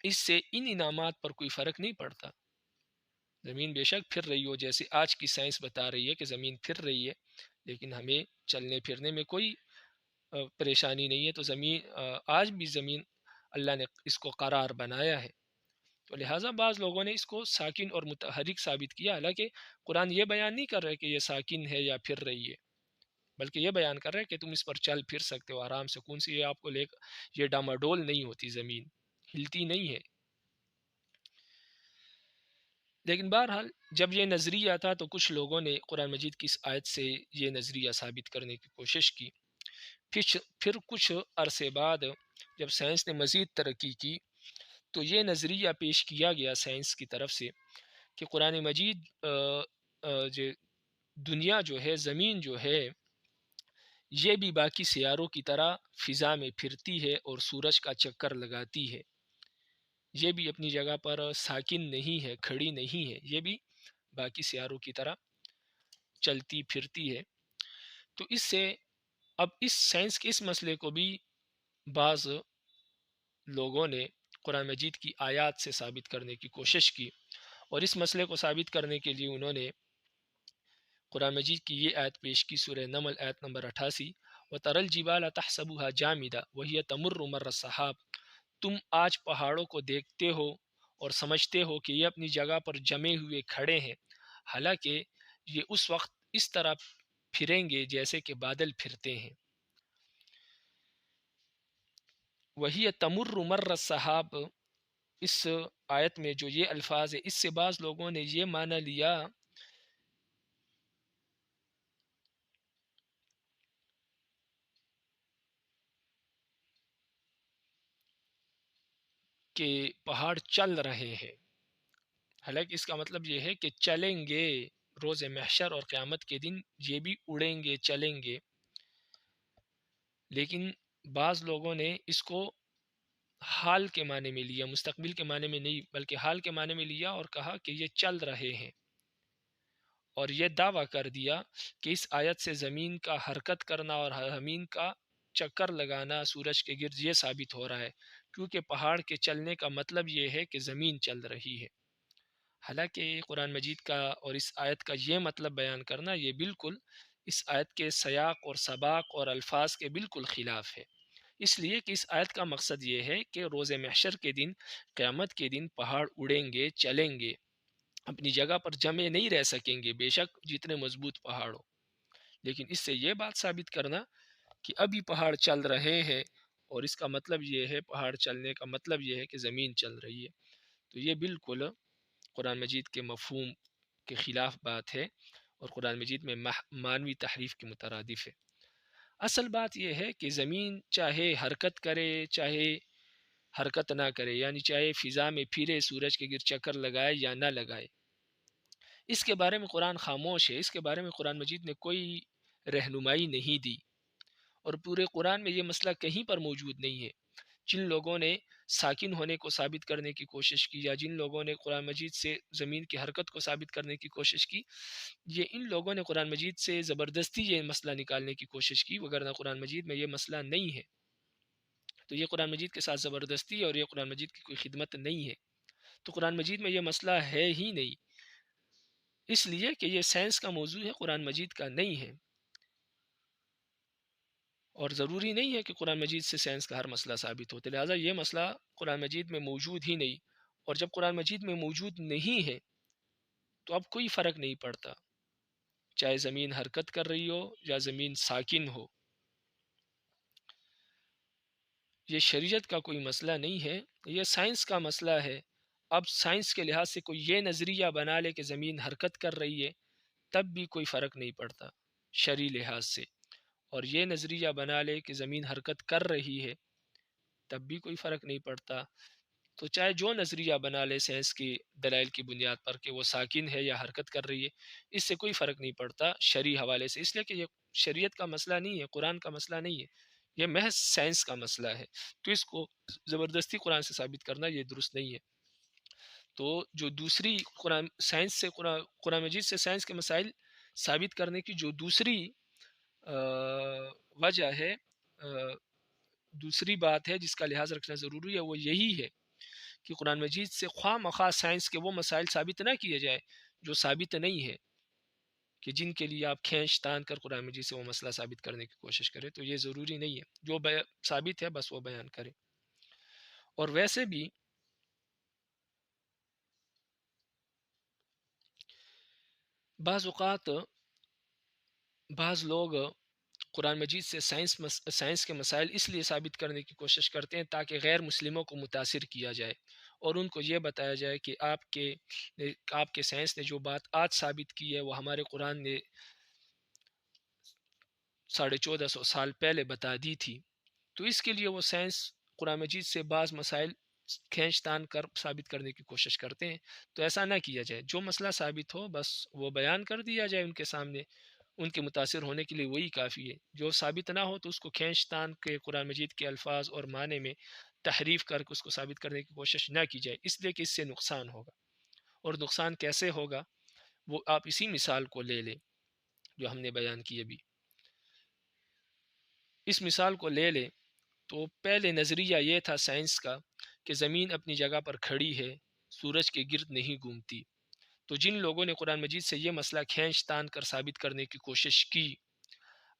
اس سے ان انعامات پر کوئی فرق نہیں پڑتا۔ زمین بے شک پھر رہی ہو، جیسے آج کی سائنس بتا رہی ہے کہ زمین پھر رہی ہے، لیکن ہمیں چلنے پھرنے میں کوئی پریشانی نہیں ہے، تو زمین آج بھی زمین اللہ نے اس کو قرار بنایا ہے۔ تو لہٰذا بعض لوگوں نے اس کو ساکن اور متحرک ثابت کیا، حالانکہ قرآن یہ بیان نہیں کر رہے کہ یہ ساکن ہے یا پھر رہی ہے، بلکہ یہ بیان کر رہے ہیں کہ تم اس پر چل پھر سکتے ہو آرام سکون سے، یہ آپ کو یہ ڈاماڈول نہیں ہوتی، زمین ہلتی نہیں ہے۔ لیکن بہرحال جب یہ نظریہ تھا تو کچھ لوگوں نے قرآن مجید کی اس آیت سے یہ نظریہ ثابت کرنے کی کوشش کی۔ پھر کچھ عرصے بعد جب سائنس نے مزید ترقی کی تو یہ نظریہ پیش کیا گیا سائنس کی طرف سے کہ قرآن مجید جو دنیا جو ہے، زمین جو ہے، یہ بھی باقی سیاروں کی طرح فضا میں پھرتی ہے اور سورج کا چکر لگاتی ہے، یہ بھی اپنی جگہ پر ساکن نہیں ہے، کھڑی نہیں ہے، یہ بھی باقی سیاروں کی طرح چلتی پھرتی ہے۔ تو اس سے اب اس سائنس کے اس مسئلے کو بھی بعض لوگوں نے قرآن مجید کی آیات سے ثابت کرنے کی کوشش کی، اور اس مسئلے کو ثابت کرنے کے لیے انہوں نے قرآن مجید کی یہ آیت پیش کی، سورہ نمل آیت نمبر 88، وَتَرَى الْجِبَالَ تَحْسَبُهَا جَامِدَةً وَهِيَ تَمُرُّ مَرَّ السَّحَابِ، تم آج پہاڑوں کو دیکھتے ہو اور سمجھتے ہو کہ یہ اپنی جگہ پر جمے ہوئے کھڑے ہیں، حالانکہ یہ اس وقت اس طرح پھریں گے جیسے کہ بادل پھرتے ہیں۔ وہی تمر مر السحاب، اس آیت میں جو یہ الفاظ ہے، اس سے بعض لوگوں نے یہ معنی لیا کہ پہاڑ چل رہے ہیں، حالانکہ اس کا مطلب یہ ہے کہ چلیں گے، روز محشر اور قیامت کے دن یہ بھی اڑیں گے، چلیں گے۔ لیکن بعض لوگوں نے اس کو حال کے معنی میں لیا، مستقبل کے معنی میں نہیں بلکہ حال کے معنی میں لیا، اور کہا کہ یہ چل رہے ہیں، اور یہ دعویٰ کر دیا کہ اس آیت سے زمین کا حرکت کرنا اور زمین کا چکر لگانا سورج کے گرد یہ ثابت ہو رہا ہے، کیونکہ پہاڑ کے چلنے کا مطلب یہ ہے کہ زمین چل رہی ہے۔ حالانکہ قرآن مجید کا اور اس آیت کا یہ مطلب بیان کرنا یہ بالکل اس آیت کے سیاق اور سباق اور الفاظ کے بالکل خلاف ہے، اس لیے کہ اس آیت کا مقصد یہ ہے کہ روز محشر کے دن، قیامت کے دن پہاڑ اڑیں گے، چلیں گے، اپنی جگہ پر جمے نہیں رہ سکیں گے، بے شک جتنے مضبوط پہاڑ ہو۔ لیکن اس سے یہ بات ثابت کرنا کہ ابھی پہاڑ چل رہے ہیں، اور اس کا مطلب یہ ہے، پہاڑ چلنے کا مطلب یہ ہے کہ زمین چل رہی ہے، تو یہ بالکل قرآن مجید کے مفہوم کے خلاف بات ہے، اور قرآن مجید میں معنوی تحریف کے مترادف ہے۔ اصل بات یہ ہے کہ زمین چاہے حرکت کرے چاہے حرکت نہ کرے، یعنی چاہے فضا میں پھرے، سورج کے گر چکر لگائے یا نہ لگائے، اس کے بارے میں قرآن خاموش ہے، اس کے بارے میں قرآن مجید نے کوئی رہنمائی نہیں دی، اور پورے قرآن میں یہ مسئلہ کہیں پر موجود نہیں ہے۔ جن لوگوں نے ساکن ہونے کو ثابت کرنے کی کوشش کی، یا جن لوگوں نے قرآن مجید سے زمین کی حرکت کو ثابت کرنے کی کوشش کی، یہ ان لوگوں نے قرآن مجید سے زبردستی یہ مسئلہ نکالنے کی کوشش کی، وگرنہ قرآن مجید میں یہ مسئلہ نہیں ہے۔ تو یہ قرآن مجید کے ساتھ زبردستی ہے، اور یہ قرآن مجید کی کوئی خدمت نہیں ہے، تو قرآن مجید میں یہ مسئلہ ہے ہی نہیں، اس لیے کہ یہ سائنس کا موضوع ہے، قرآن مجید کا نہیں ہے، اور ضروری نہیں ہے کہ قرآن مجید سے سائنس کا ہر مسئلہ ثابت ہوتا ہے، لہٰذا یہ مسئلہ قرآن مجید میں موجود ہی نہیں، اور جب قرآن مجید میں موجود نہیں ہے تو اب کوئی فرق نہیں پڑتا، چاہے زمین حرکت کر رہی ہو یا زمین ساکن ہو، یہ شریعت کا کوئی مسئلہ نہیں ہے، یہ سائنس کا مسئلہ ہے۔ اب سائنس کے لحاظ سے کوئی یہ نظریہ بنا لے کہ زمین حرکت کر رہی ہے، تب بھی کوئی فرق نہیں پڑتا شرعی لحاظ سے، اور یہ نظریہ بنا لے کہ زمین حرکت کر رہی ہے، تب بھی کوئی فرق نہیں پڑتا۔ تو چاہے جو نظریہ بنا لے سائنس کی دلائل کی بنیاد پر کہ وہ ساکن ہے یا حرکت کر رہی ہے، اس سے کوئی فرق نہیں پڑتا شرعی حوالے سے، اس لیے کہ یہ شریعت کا مسئلہ نہیں ہے، قرآن کا مسئلہ نہیں ہے، یہ محض سائنس کا مسئلہ ہے۔ تو اس کو زبردستی قرآن سے ثابت کرنا یہ درست نہیں ہے۔ تو جو دوسری قرآن سائنس سے قرآن مجید سے سائنس کے مسائل ثابت کرنے کی جو دوسری وجہ ہے، دوسری بات ہے جس کا لحاظ رکھنا ضروری ہے، وہ یہی ہے کہ قرآن مجید سے خواہ مخواہ سائنس کے وہ مسائل ثابت نہ کیے جائے جو ثابت نہیں ہے، کہ جن کے لیے آپ کھینچ تان کر قرآن مجید سے وہ مسئلہ ثابت کرنے کی کوشش کریں، تو یہ ضروری نہیں ہے، جو ثابت ہے بس وہ بیان کریں۔ اور ویسے بھی بعض اوقات بعض لوگ قرآن مجید سے سائنس کے مسائل اس لیے ثابت کرنے کی کوشش کرتے ہیں تاکہ غیر مسلموں کو متاثر کیا جائے اور ان کو یہ بتایا جائے کہ آپ کے سائنس نے جو بات آج ثابت کی ہے وہ ہمارے قرآن نے 1450 سال پہلے بتا دی تھی۔ تو اس کے لیے وہ سائنس قرآن مجید سے بعض مسائل کھینچ تان کر ثابت کرنے کی کوشش کرتے ہیں۔ تو ایسا نہ کیا جائے، جو مسئلہ ثابت ہو بس وہ بیان کر دیا جائے ان کے سامنے، ان کے متاثر ہونے کے لیے وہی کافی ہے۔ جو ثابت نہ ہو تو اس کو کھینچ تان کے قرآن مجید کے الفاظ اور معنی میں تحریف کر کے اس کو ثابت کرنے کی کوشش نہ کی جائے، اس لیے کہ اس سے نقصان ہوگا۔ اور نقصان کیسے ہوگا وہ آپ اسی مثال کو لے لیں جو ہم نے بیان کی ابھی۔ اس مثال کو لے لیں تو پہلے نظریہ یہ تھا سائنس کا کہ زمین اپنی جگہ پر کھڑی ہے، سورج کے گرد نہیں گھومتی۔ تو جن لوگوں نے قرآن مجید سے یہ مسئلہ کھینچ تان کر ثابت کرنے کی کوشش کی،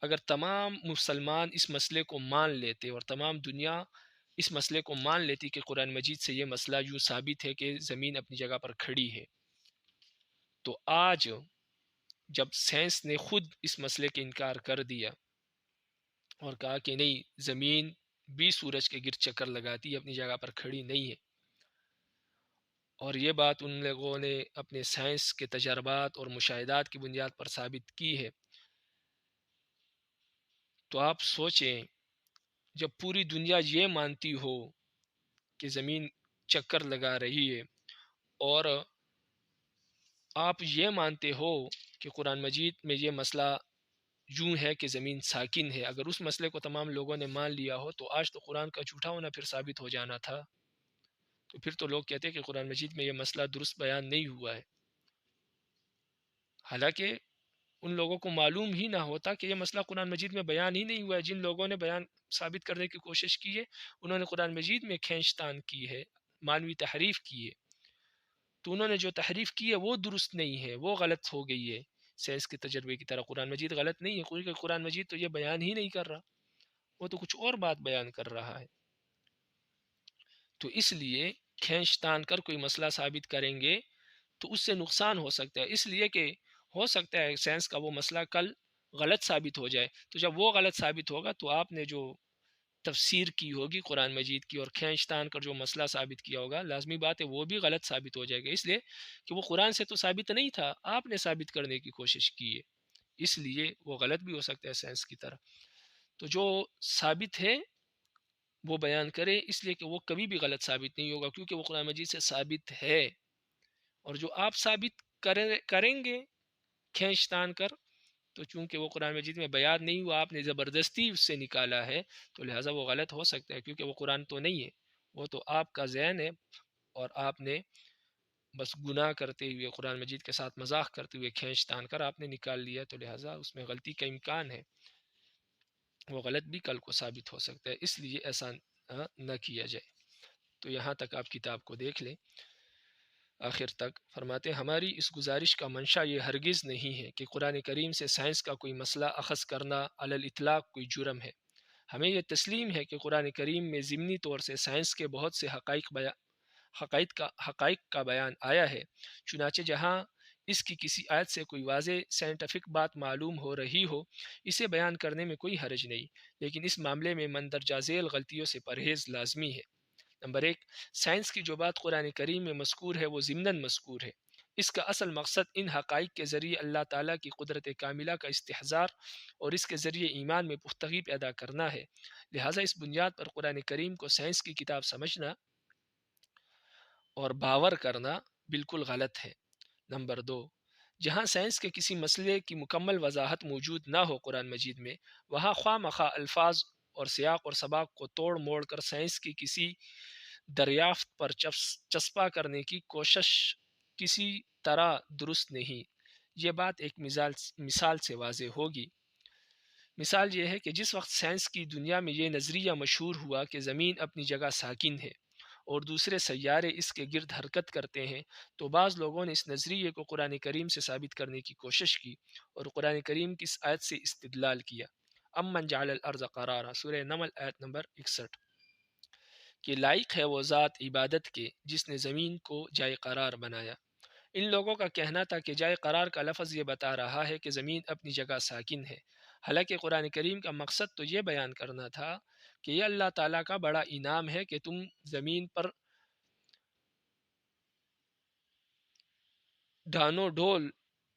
اگر تمام مسلمان اس مسئلے کو مان لیتے اور تمام دنیا اس مسئلے کو مان لیتی کہ قرآن مجید سے یہ مسئلہ یوں ثابت ہے کہ زمین اپنی جگہ پر کھڑی ہے، تو آج جب سائنس نے خود اس مسئلے کے انکار کر دیا اور کہا کہ نہیں، زمین بھی سورج کے گرد چکر لگاتی ہے، اپنی جگہ پر کھڑی نہیں ہے، اور یہ بات ان لوگوں نے اپنے سائنس کے تجربات اور مشاہدات کی بنیاد پر ثابت کی ہے، تو آپ سوچیں جب پوری دنیا یہ مانتی ہو کہ زمین چکر لگا رہی ہے اور آپ یہ مانتے ہو کہ قرآن مجید میں یہ مسئلہ یوں ہے کہ زمین ساکن ہے، اگر اس مسئلے کو تمام لوگوں نے مان لیا ہو تو آج تو قرآن کا جھوٹا ہونا پھر ثابت ہو جانا تھا۔ تو پھر تو لوگ کہتے ہیں کہ قرآن مجید میں یہ مسئلہ درست بیان نہیں ہوا ہے، حالانکہ ان لوگوں کو معلوم ہی نہ ہوتا کہ یہ مسئلہ قرآن مجید میں بیان ہی نہیں ہوا ہے۔ جن لوگوں نے بیان ثابت کرنے کی کوشش کی ہے انہوں نے قرآن مجید میں کھینچ تان کی ہے، مانوی تحریف کی ہے، تو انہوں نے جو تحریف کی ہے وہ درست نہیں ہے، وہ غلط ہو گئی ہے۔ سائنس کے تجربے کی طرح قرآن مجید غلط نہیں ہے، کیونکہ قرآن مجید تو یہ بیان ہی نہیں کر رہا، وہ تو کچھ اور بات بیان کر رہا ہے۔ تو اس لیے کھینچ تان کر کوئی مسئلہ ثابت کریں گے تو اس سے نقصان ہو سکتا ہے، اس لیے کہ ہو سکتا ہے سائنس کا وہ مسئلہ کل غلط ثابت ہو جائے، تو جب وہ غلط ثابت ہوگا تو آپ نے جو تفسیر کی ہوگی قرآن مجید کی اور کھینچ تان کر جو مسئلہ ثابت کیا ہوگا، لازمی بات ہے وہ بھی غلط ثابت ہو جائے گا، اس لیے کہ وہ قرآن سے تو ثابت نہیں تھا، آپ نے ثابت کرنے کی کوشش کی ہے، اس لیے وہ غلط بھی ہو سکتا ہے سائنس کی طرح۔ تو جو ثابت ہے وہ بیان کرے، اس لیے کہ وہ کبھی بھی غلط ثابت نہیں ہوگا کیونکہ وہ قرآن مجید سے ثابت ہے، اور جو آپ ثابت کریں گے کھینچ تان کر، تو چونکہ وہ قرآن مجید میں بیان نہیں ہوا، آپ نے زبردستی اس سے نکالا ہے، تو لہٰذا وہ غلط ہو سکتا ہے، کیونکہ وہ قرآن تو نہیں ہے، وہ تو آپ کا ذہن ہے، اور آپ نے بس گناہ کرتے ہوئے قرآن مجید کے ساتھ مذاق کرتے ہوئے کھینچ تان کر آپ نے نکال لیا، تو لہٰذا اس میں غلطی کا امکان ہے، وہ غلط بھی کل کو ثابت ہو سکتا ہے، اس لیے ایسا نہ کیا جائے۔ تو یہاں تک آپ کتاب کو دیکھ لیں آخر تک۔ فرماتے ہیں ہماری اس گزارش کا منشا یہ ہرگز نہیں ہے کہ قرآن کریم سے سائنس کا کوئی مسئلہ اخذ کرنا علی الاطلاق کوئی جرم ہے۔ ہمیں یہ تسلیم ہے کہ قرآن کریم میں ضمنی طور سے سائنس کے بہت سے حقائق کا بیان آیا ہے، چنانچہ جہاں اس کی کسی آیت سے کوئی واضح سائنٹیفک بات معلوم ہو رہی ہو اسے بیان کرنے میں کوئی حرج نہیں، لیکن اس معاملے میں مندرجہ ذیل غلطیوں سے پرہیز لازمی ہے۔ نمبر ایک، سائنس کی جو بات قرآن کریم میں مذکور ہے وہ ضمناً مذکور ہے۔ اس کا اصل مقصد ان حقائق کے ذریعے اللہ تعالیٰ کی قدرت کاملہ کا استحضار اور اس کے ذریعے ایمان میں پختگی پیدا کرنا ہے۔ لہٰذا اس بنیاد پر قرآن کریم کو سائنس کی کتاب سمجھنا اور باور کرنا بالکل غلط ہے۔ نمبر دو، جہاں سائنس کے کسی مسئلے کی مکمل وضاحت موجود نہ ہو قرآن مجید میں، وہاں خواہ مخواہ الفاظ اور سیاق اور سباق کو توڑ موڑ کر سائنس کی کسی دریافت پر چسپاں کرنے کی کوشش کسی طرح درست نہیں۔ یہ بات ایک مثال سے واضح ہوگی۔ مثال یہ ہے کہ جس وقت سائنس کی دنیا میں یہ نظریہ مشہور ہوا کہ زمین اپنی جگہ ساکن ہے اور دوسرے سیارے اس کے گرد حرکت کرتے ہیں، تو بعض لوگوں نے اس نظریے کو قرآن کریم سے ثابت کرنے کی کوشش کی اور قرآن کریم کی اس آیت سے استدلال کیا۔ امن جعل الارض قرارا، سورہ نمل آیت نمبر 61، کہ لائق ہے وہ ذات عبادت کے جس نے زمین کو جائے قرار بنایا۔ ان لوگوں کا کہنا تھا کہ جائے قرار کا لفظ یہ بتا رہا ہے کہ زمین اپنی جگہ ساکن ہے، حالانکہ قرآن کریم کا مقصد تو یہ بیان کرنا تھا کہ یہ اللہ تعالیٰ کا بڑا انعام ہے کہ تم زمین پر ڈانو ڈول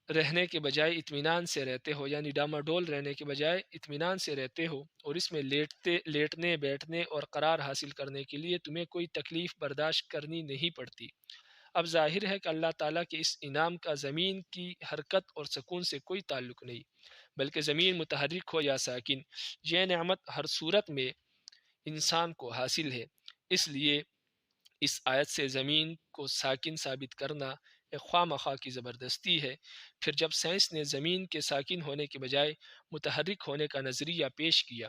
رہنے کے بجائے اطمینان سے رہتے ہو، یعنی ڈاما ڈول رہنے کے بجائے اطمینان سے رہتے ہو، اور اس میں لیٹنے بیٹھنے اور قرار حاصل کرنے کے لیے تمہیں کوئی تکلیف برداشت کرنی نہیں پڑتی۔ اب ظاہر ہے کہ اللہ تعالیٰ کے اس انعام کا زمین کی حرکت اور سکون سے کوئی تعلق نہیں، بلکہ زمین متحرک ہو یا ساکن، یہ نعمت ہر صورت میں انسان کو حاصل ہے۔ اس لیے اس آیت سے زمین کو ساکن ثابت کرنا ایک خواہ مخواہ کی زبردستی ہے۔ پھر جب سائنس نے زمین کے ساکن ہونے کے بجائے متحرک ہونے کا نظریہ پیش کیا،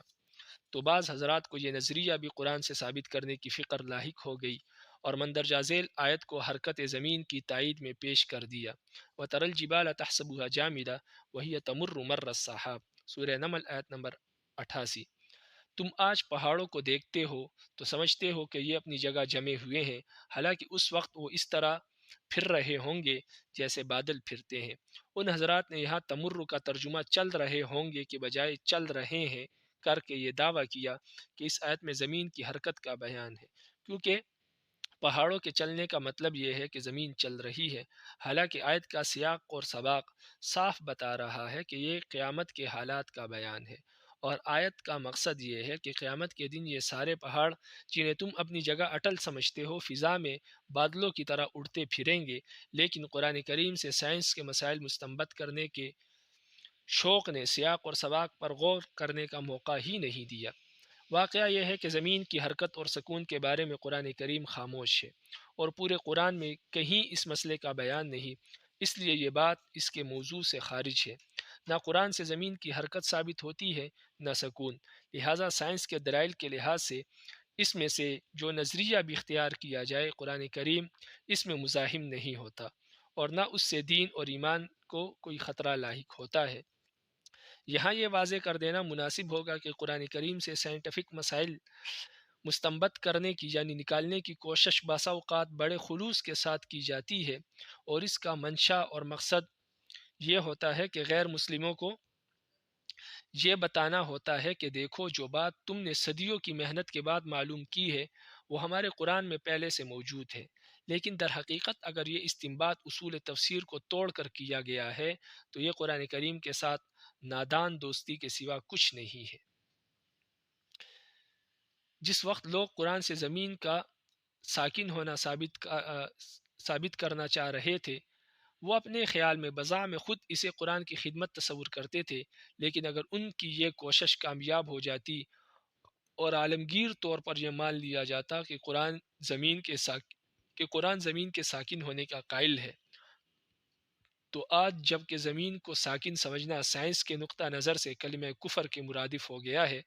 تو بعض حضرات کو یہ نظریہ بھی قرآن سے ثابت کرنے کی فکر لاحق ہو گئی اور مندرجہ ذیل آیت کو حرکت زمین کی تائید میں پیش کر دیا۔ وَتَرَى الْجِبَالَ تَحْسَبُهَا جَامِدَةً وَهِيَ تَمُرُّ مَرَّ السَّحَابِ، سورہ نمل آیت نمبر 88۔ تم آج پہاڑوں کو دیکھتے ہو تو سمجھتے ہو کہ یہ اپنی جگہ جمے ہوئے ہیں، حالانکہ اس وقت وہ اس طرح پھر رہے ہوں گے جیسے بادل پھرتے ہیں۔ ان حضرات نے یہاں تمر کا ترجمہ چل رہے ہوں گے کے بجائے چل رہے ہیں کر کے یہ دعویٰ کیا کہ اس آیت میں زمین کی حرکت کا بیان ہے، کیونکہ پہاڑوں کے چلنے کا مطلب یہ ہے کہ زمین چل رہی ہے، حالانکہ آیت کا سیاق اور سباق صاف بتا رہا ہے کہ یہ قیامت کے حالات کا بیان ہے، اور آیت کا مقصد یہ ہے کہ قیامت کے دن یہ سارے پہاڑ جنہیں تم اپنی جگہ اٹل سمجھتے ہو فضا میں بادلوں کی طرح اڑتے پھریں گے۔ لیکن قرآن کریم سے سائنس کے مسائل مستنبط کرنے کے شوق نے سیاق اور سباق پر غور کرنے کا موقع ہی نہیں دیا۔ واقعہ یہ ہے کہ زمین کی حرکت اور سکون کے بارے میں قرآن کریم خاموش ہے، اور پورے قرآن میں کہیں اس مسئلے کا بیان نہیں، اس لیے یہ بات اس کے موضوع سے خارج ہے۔ نہ قرآن سے زمین کی حرکت ثابت ہوتی ہے نہ سکون، لہٰذا سائنس کے دلائل کے لحاظ سے اس میں سے جو نظریہ بھی اختیار کیا جائے قرآن کریم اس میں مزاحم نہیں ہوتا، اور نہ اس سے دین اور ایمان کو کوئی خطرہ لاحق ہوتا ہے۔ یہاں یہ واضح کر دینا مناسب ہوگا کہ قرآن کریم سے سائنٹیفک مسائل مستنبط کرنے کی یعنی نکالنے کی کوشش بعض اوقات بڑے خلوص کے ساتھ کی جاتی ہے، اور اس کا منشا اور مقصد یہ ہوتا ہے کہ غیر مسلموں کو یہ بتانا ہوتا ہے کہ دیکھو جو بات تم نے صدیوں کی محنت کے بعد معلوم کی ہے وہ ہمارے قرآن میں پہلے سے موجود ہے، لیکن در حقیقت اگر یہ استنباط اصول تفسیر کو توڑ کر کیا گیا ہے تو یہ قرآن کریم کے ساتھ نادان دوستی کے سوا کچھ نہیں ہے۔ جس وقت لوگ قرآن سے زمین کا ساکن ہونا ثابت کرنا چاہ رہے تھے، وہ اپنے خیال میں بزعم خود اسے قرآن کی خدمت تصور کرتے تھے، لیکن اگر ان کی یہ کوشش کامیاب ہو جاتی اور عالمگیر طور پر یہ مان لیا جاتا کہ قرآن زمین کے ساکن ہونے کا قائل ہے، تو آج جب کہ زمین کو ساکن سمجھنا سائنس کے نقطہ نظر سے کلمہ کفر کے مرادف ہو گیا ہے،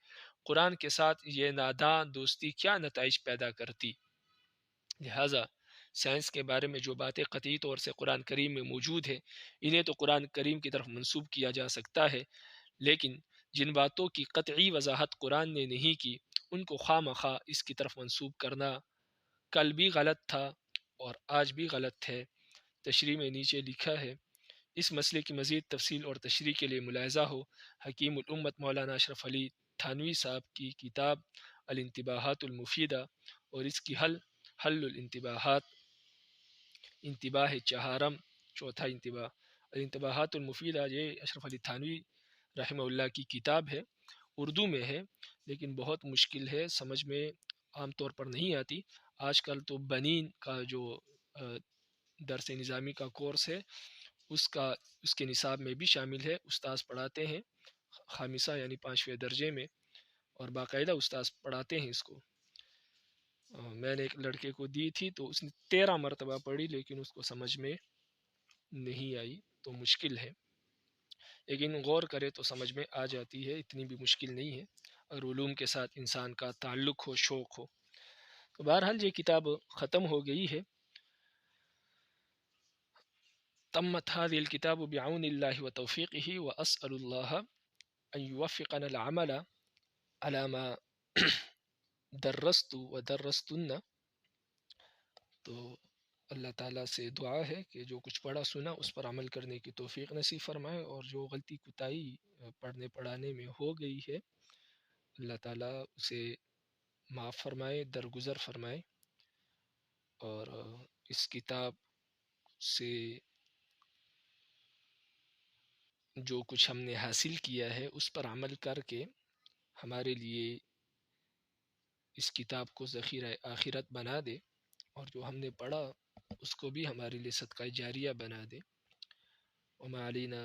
قرآن کے ساتھ یہ ناداں دوستی کیا نتائج پیدا کرتی؟ لہٰذا سائنس کے بارے میں جو باتیں قطعی طور سے قرآن کریم میں موجود ہیں انہیں تو قرآن کریم کی طرف منسوب کیا جا سکتا ہے، لیکن جن باتوں کی قطعی وضاحت قرآن نے نہیں کی ان کو خواہ مخواہ اس کی طرف منسوب کرنا کل بھی غلط تھا اور آج بھی غلط ہے۔ تشریح میں نیچے لکھا ہے، اس مسئلے کی مزید تفصیل اور تشریح کے لیے ملاحظہ ہو حکیم الامت مولانا اشرف علی تھانوی صاحب کی کتاب الانتباہات المفیدہ اور اس کی حل الانتباہات، انتباہ چہارم، چوتھا انتباہ، الانتباہات المفیدہ، یہ اشرف علی تھانوی رحمہ اللہ کی کتاب ہے، اردو میں ہے لیکن بہت مشکل ہے، سمجھ میں عام طور پر نہیں آتی۔ آج کل تو بنین کا جو درس نظامی کا کورس ہے اس کے نصاب میں بھی شامل ہے، استاذ پڑھاتے ہیں خامسہ یعنی پانچویں درجے میں، اور باقاعدہ استاذ پڑھاتے ہیں اس کو۔ میں نے ایک لڑکے کو دی تھی تو اس نے 13 مرتبہ پڑھی لیکن اس کو سمجھ میں نہیں آئی، تو مشکل ہے، لیکن غور کرے تو سمجھ میں آ جاتی ہے، اتنی بھی مشکل نہیں ہے اگر علوم کے ساتھ انسان کا تعلق ہو، شوق ہو۔ تو بہرحال یہ کتاب ختم ہو گئی ہے۔ تمت هذه الكتاب بعون الله وتوفيقه وأسأل الله أن يوفقنا العمل على ما درست ودرستن۔ تو اللہ تعالیٰ سے دعا ہے کہ جو کچھ پڑھا سنا اس پر عمل کرنے کی توفیق نصیب فرمائے، اور جو غلطی کوتاہی پڑھنے پڑھانے میں ہو گئی ہے اللہ تعالیٰ اسے معاف فرمائے، درگزر فرمائے، اور اس کتاب سے جو کچھ ہم نے حاصل کیا ہے اس پر عمل کر کے ہمارے لیے اس کتاب کو ذخیرہ آخرت بنا دے، اور جو ہم نے پڑھا اس کو بھی ہمارے لیے صدقہ جاریہ بنا دے۔ وما علینا